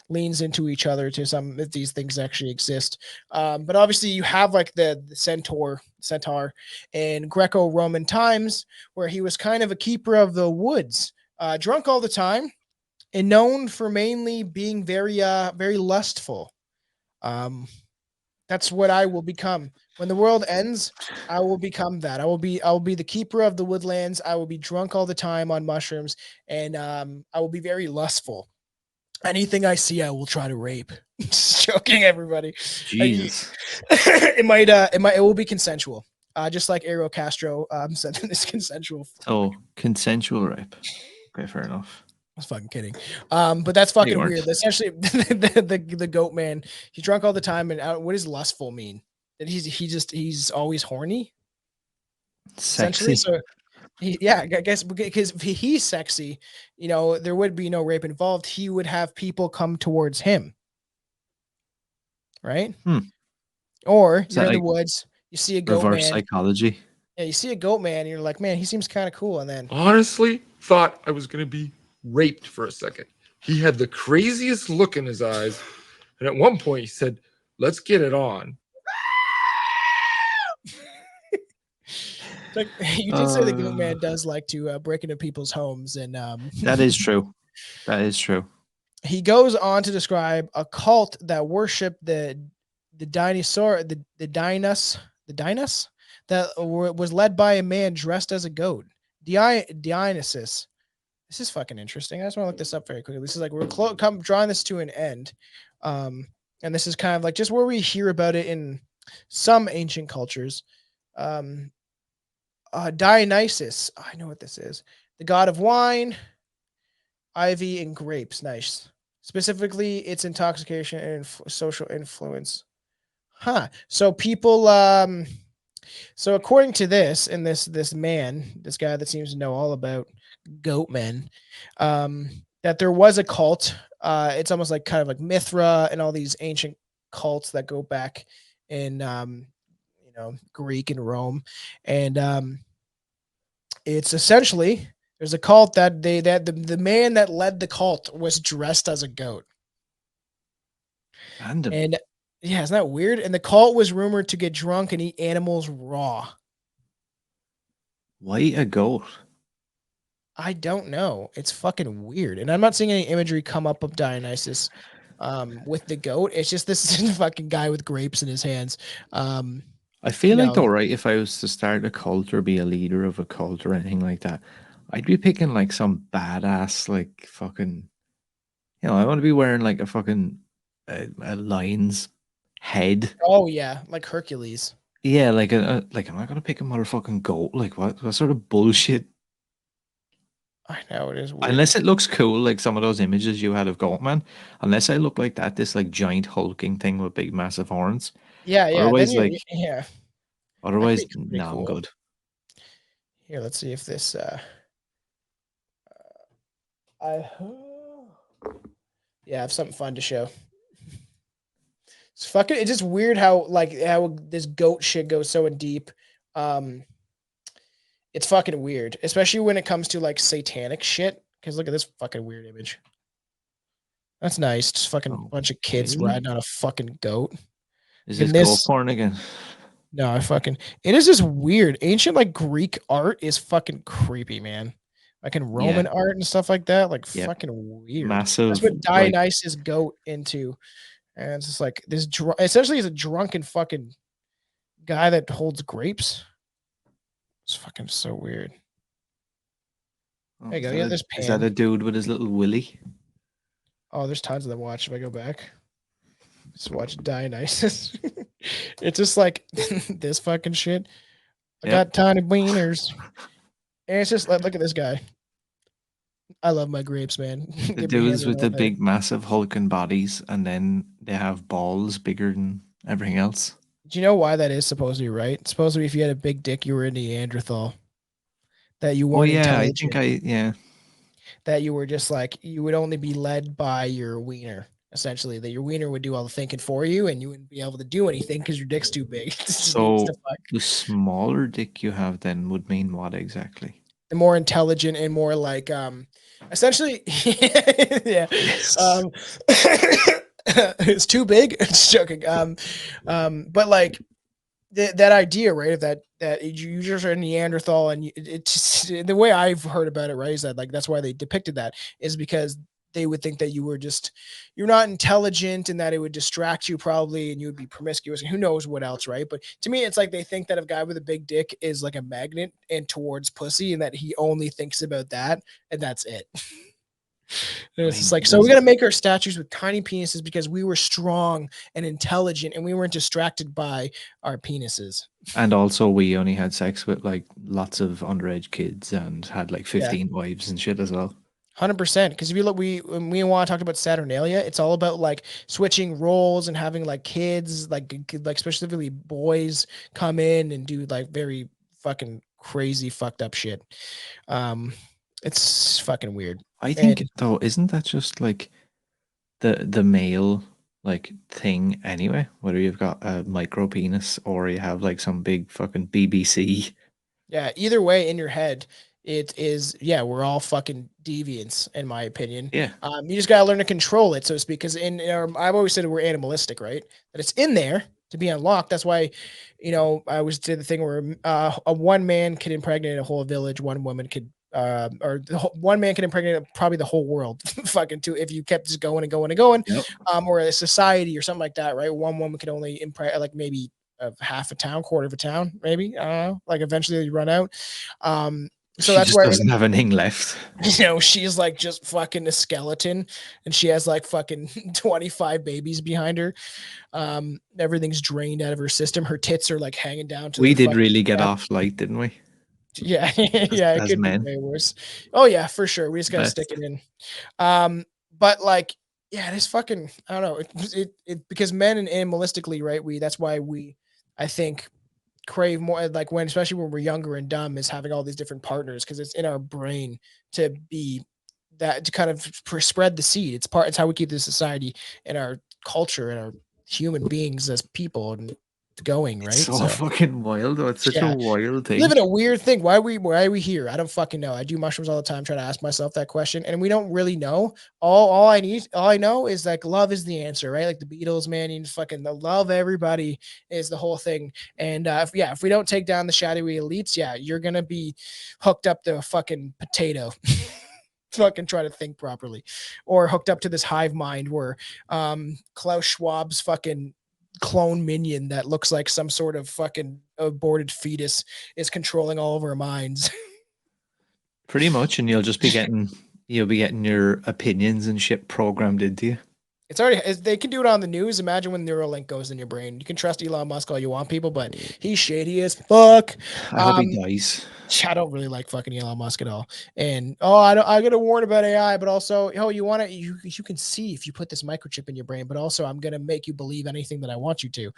leans into each other to some if these things actually exist. But obviously you have like the centaur in Greco-Roman times where he was kind of a keeper of the woods, drunk all the time, and known for mainly being very lustful. Um, that's what I will become. When the world ends, I will become that. I will be the keeper of the woodlands. I will be drunk all the time on mushrooms, and I will be very lustful. Anything I see, I will try to rape. Just joking, everybody. Jesus. It will be consensual. Just like Ariel Castro said in this consensual. So consensual rape. Okay, fair enough. I was fucking kidding. But that's No, you fucking weird. weren't. That's actually the goat man. He's drunk all the time, and what does lustful mean? That he's always horny, essentially. Sexy. So yeah, I guess because if he's sexy, there would be no rape involved. He would have people come towards him, right? Hmm. Or Is you're that in the like woods, you see a goat reverse man. psychology? Yeah, you see a goat man, and you're like, man, he seems kind of cool. And then Honestly, thought I was going to be raped for a second. He had the craziest look in his eyes. And at one point, he said, "Let's get it on." like you did say the goat man does like to break into people's homes, and That is true. That is true. he goes on to describe a cult that worshiped the dinosaur, the Dinos that was led by a man dressed as a goat. Dionysus. This is fucking interesting. I just want to look this up very quickly. This is like we're drawing this to an end, and this is kind of like just where we hear about it in some ancient cultures. Dionysus. I know what this is. The god of wine, ivy, and grapes. Nice. Specifically, its intoxication and social influence. Huh. So people. So according to this, and this man, this guy that seems to know all about goat men, that there was a cult. It's almost like kind of like Mithra and all these ancient cults that go back in Greek and Rome, and it's essentially there's a cult that the man that led the cult was dressed as a goat. Random. And yeah, isn't that weird? And the cult was rumored to get drunk and eat animals raw. Why a goat? I don't know. It's fucking weird. And I'm not seeing any imagery come up of Dionysus with the goat. It's just this fucking guy with grapes in his hands. I feel like though, right? If I was to start a cult or be a leader of a cult or anything like that, I'd be picking like some badass, like fucking. I want to be wearing like a fucking a lion's head. Oh yeah, like Hercules. Yeah, like like I'm not gonna pick a motherfucking goat. Like what sort of bullshit? I know it is weird. Unless it looks cool, like some of those images you had of Goatman. Unless I look like that, this like giant hulking thing with big massive horns. Yeah. Then Otherwise, like yeah. otherwise, Pretty no, I'm cool. good. Here, let's see if this. I have something fun to show. It's fucking. It's just weird how this goat shit goes so in deep. It's fucking weird, especially when it comes to like satanic shit. Because look at this fucking weird image. That's nice. Just fucking bunch of kids Okay. riding on a fucking goat. Is And this goat porn again? No, it is just weird. Ancient like Greek art is fucking creepy, man. Like in Roman art and stuff like that, like fucking weird. Massive. That's what Dionysus goat into, and it's just like this. Essentially, he's a drunken fucking guy that holds grapes. It's fucking so weird. There you go. Yeah, there's Pan. Is that a dude with his little willy? Oh, there's tons of them. Watch if I go back. Just watch Dionysus. It's just like this fucking shit. I got tiny wieners. And it's just like, look at this guy. I love my grapes, man. The dudes with the big, massive hulking bodies, and then they have balls bigger than everything else. Do you know why that is supposed to be right? It's supposed to be if you had a big dick, you were a Neanderthal. That you weren't intelligent. I think that you were just like, you would only be led by your wiener, essentially. That your wiener would do all the thinking for you, and you wouldn't be able to do anything because your dick's too big. So the smaller dick you have then would mean what exactly? The more intelligent and more like, essentially, yeah. Yes. It's too big. It's joking. But like that idea, right? Of that you just are a Neanderthal, and it's the way I've heard about it, right? Is that like that's why they depicted that is because they would think that you're not intelligent, and that it would distract you probably, and you would be promiscuous, and who knows what else, right? But to me, it's like they think that a guy with a big dick is like a magnet and towards pussy, and that he only thinks about that, and that's it. And I it's just mean, like, so we got to make our statues with tiny penises because we were strong and intelligent and we weren't distracted by our penises. and also we only had sex with like lots of underage kids and had like Yeah. 15 wives and shit as well. 100%. Because if you look, when we want to talk about Saturnalia, it's all about like switching roles and having like kids, like specifically boys come in and do like very fucking crazy fucked up shit. Um, it's fucking weird. I think And though, isn't that just like the male like thing anyway? Whether you've got a micro penis or you have like some big fucking BBC. yeah, either way in your head, it is, yeah, we're all fucking deviants, in my opinion. Yeah. You just gotta learn to control it, so to speak. Because I've always said we're animalistic, right? That it's in there to be unlocked. That's why, I always did the thing where a one man could impregnate a whole village, one woman could, one man can impregnate probably the whole world, fucking too, if you kept just going and going and going, Yep. or a society or something like that, right? One woman could only impregnate like maybe of half a town, quarter of a town, maybe. I don't know. Like eventually you run out. So She that's just why doesn't have anything left. she's like just fucking a skeleton, and she has like fucking 25 babies behind her. Everything's drained out of her system. Her tits are like hanging down to We the did fucking really get ground. off light, didn't we? Yeah, yeah, it As could be men. way worse. Oh yeah, for sure. We just gotta But stick it in. But like, yeah, this fucking, I don't know. It because men and animalistically, right? That's why we, I think, crave more, like when, especially when we're younger and dumb, is having all these different partners because it's in our brain to be that, to kind of spread the seed. It's how we keep the society and our culture and our human beings as people and going, it's right? so So fucking wild though. It's such a yeah, wild we live thing. in a weird thing. Why are we here? I don't fucking know. I do mushrooms all the time, try to ask myself that question, and we don't really know. All I know is like love is the answer, right? Like the Beatles, man, you just fucking the love everybody is the whole thing. And if we don't take down the shadowy elites, yeah, you're gonna be hooked up to a fucking potato. Fucking try to think properly, or hooked up to this hive mind where Klaus Schwab's fucking clone minion that looks like some sort of fucking aborted fetus is controlling all of our minds. Pretty much, and you'll be getting your opinions and shit programmed into you. They can do it on the news. Imagine when Neuralink goes in your brain. You can trust Elon Musk all you want, people, but he's shady as fuck. I hope he Um, dies. I don't really like fucking Elon Musk at all. And I gotta warn about AI, but also, you want to, you can see if you put this microchip in your brain, but also I'm gonna make you believe anything that I want you to.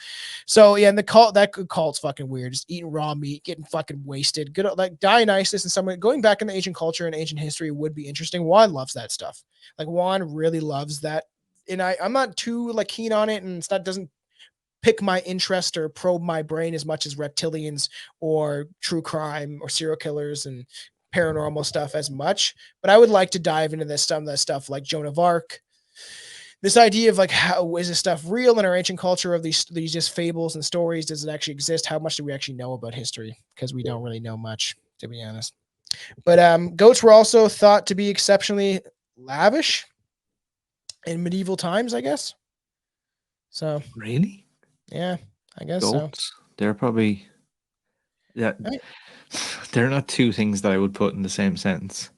So yeah, and cult's fucking weird. Just eating raw meat, getting fucking wasted. Good, like Dionysus and someone going back in the ancient culture and ancient history would be interesting. Juan loves that stuff. Like Juan really loves that. And I'm not too like keen on it, and doesn't pick my interest or probe my brain as much as reptilians or true crime or serial killers and paranormal stuff as much. But I would like to dive into some of that stuff like Joan of Arc. This idea of like, how is this stuff real in our ancient culture, of these just fables and stories? Does it actually exist? How much do we actually know about history? Because we don't really know much, to be honest. But goats were also thought to be exceptionally lavish in medieval times, I guess. So Really? yeah, I guess so. Goats? They're probably yeah. Right. They're not two things that I would put in the same sentence.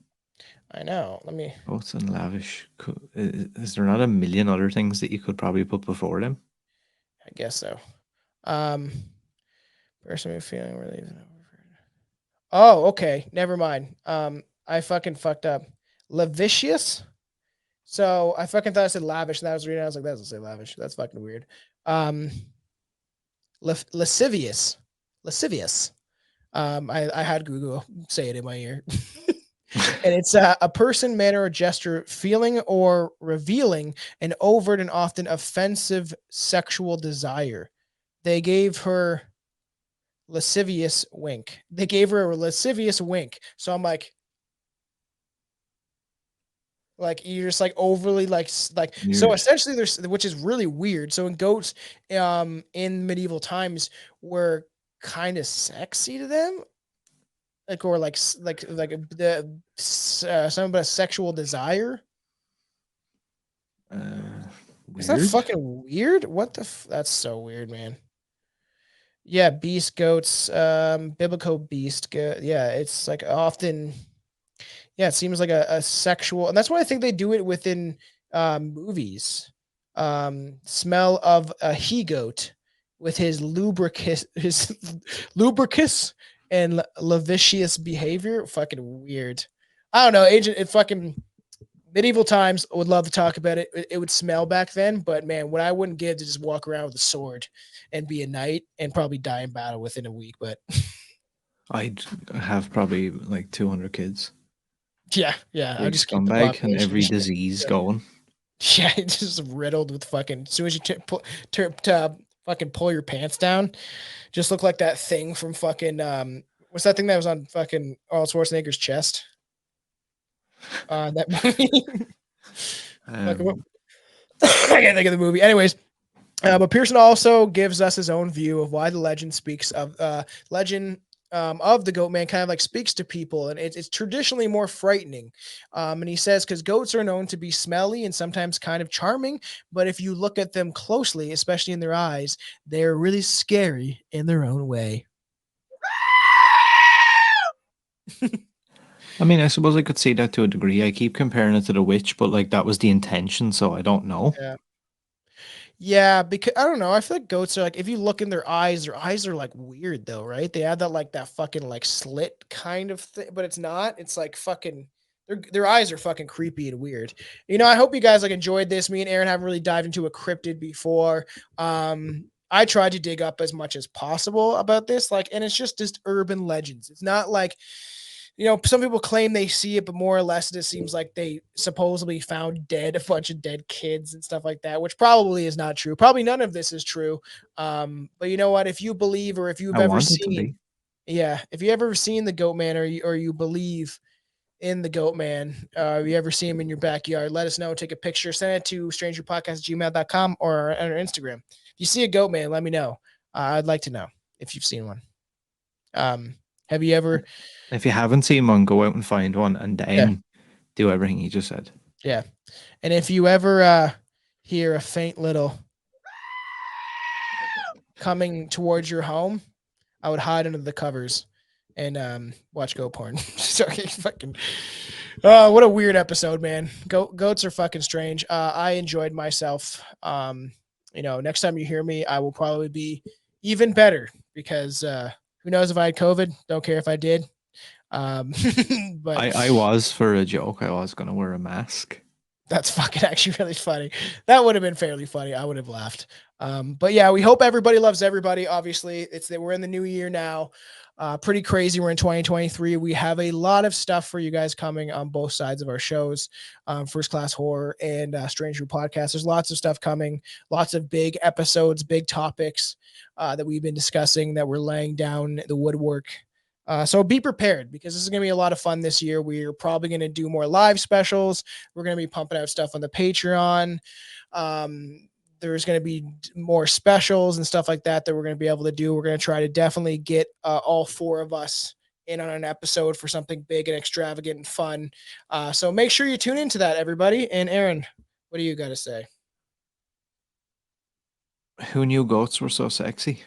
I know. Let me. Goats and lavish. Is there not a million other things that you could probably put before them? I guess so. Um, person with feeling relief. Oh, okay. Never mind. I fucking fucked up. Lavicious. So I fucking thought I said lavish, and I was reading. I was like, that doesn't say lavish. That's fucking weird. Um, lascivious. Lascivious. I had Google say it in my ear. And it's a person, manner, or gesture feeling or revealing an overt and often offensive sexual desire. They gave her lascivious wink. They gave her a lascivious wink. So I'm like you're just like overly like so Weird. essentially there's, which is really weird. So in goats, in medieval times were kind of sexy to them, like, or like the something about a sexual desire. Is that Weird. fucking weird? What the that's so weird, man. Yeah, beast goats, biblical beast. Yeah, it's like often. Yeah, it seems like a sexual, and that's why I think they do it within movies. Smell of a he goat with his his lubricus and lascivious behavior. Fucking weird. I don't know. Agent, it fucking medieval times. Would love to talk about it. It would smell back then, but man, what I wouldn't give to just walk around with a sword and be a knight and probably die in battle within a week. But I'd have probably like 200 kids. yeah, yeah, I'll Big just keep the scumbag and population. every disease Yeah. going. Yeah, it's just riddled with fucking. As soon as you fucking pull your pants down, just look like that thing from fucking. What's that thing that was on fucking Arnold Schwarzenegger's chest? That movie. Fucking Um, I can't think of the movie. Anyways, but Pearson also gives us his own view of why the legend speaks of legend of the goat man kind of like speaks to people, and it's traditionally more frightening. And he says because goats are known to be smelly and sometimes kind of charming, but if you look at them closely, especially in their eyes, they're really scary in their own way. I mean, I suppose I could see that to a degree. I keep comparing it to the witch, but like that was the intention, so I don't know. Yeah. Yeah, because I don't know. I feel like goats are like if you look in their eyes are like weird though, right? They have that like that fucking like slit kind of thing, but it's not. It's like fucking their eyes are fucking creepy and weird. I hope you guys like enjoyed this. Me and Aaron haven't really dived into a cryptid before. I tried to dig up as much as possible about this, like, and it's just urban legends. It's not like some people claim they see it, but more or less it seems like they supposedly found a bunch of dead kids and stuff like that, which probably is not true. Probably none of this is true. But you know what? If you believe or if you've I ever want it to seen, be. yeah, if you ever seen the goat man or you believe in the goat man, if you ever see him in your backyard, let us know. Take a picture, send it to strangerpodcast@gmail.com or on our Instagram. If you see a goat man, let me know. I'd like to know if you've seen one. Have you ever? If you haven't seen one, go out and find one and Yeah, then do everything he just said. yeah. And if you ever hear a faint little coming towards your home, I would hide under the covers and watch goat porn. Sorry, fucking. Oh, what a weird episode, man. Goats are fucking strange. I enjoyed myself. Next time you hear me, I will probably be even better because who knows if I had COVID? Don't care if I did. Um, but I was for a joke. I was gonna wear a mask. that's fucking actually really funny. That would have been fairly funny. I would have laughed. But yeah, we hope everybody loves everybody. Obviously, it's that we're in the new year now. Pretty crazy. We're in 2023. We have a lot of stuff for you guys coming on both sides of our shows, First Class Horror and Strange Brew Podcast. There's lots of stuff coming, lots of big episodes, big topics that we've been discussing that we're laying down the woodwork. So be prepared because this is going to be a lot of fun this year. We're probably going to do more live specials. We're going to be pumping out stuff on the Patreon. There's going to be more specials and stuff like that we're going to be able to do. We're going to try to definitely get all four of us in on an episode for something big and extravagant and fun. So make sure you tune into that, everybody. And Aaron, what do you got to say? Who knew goats were so sexy?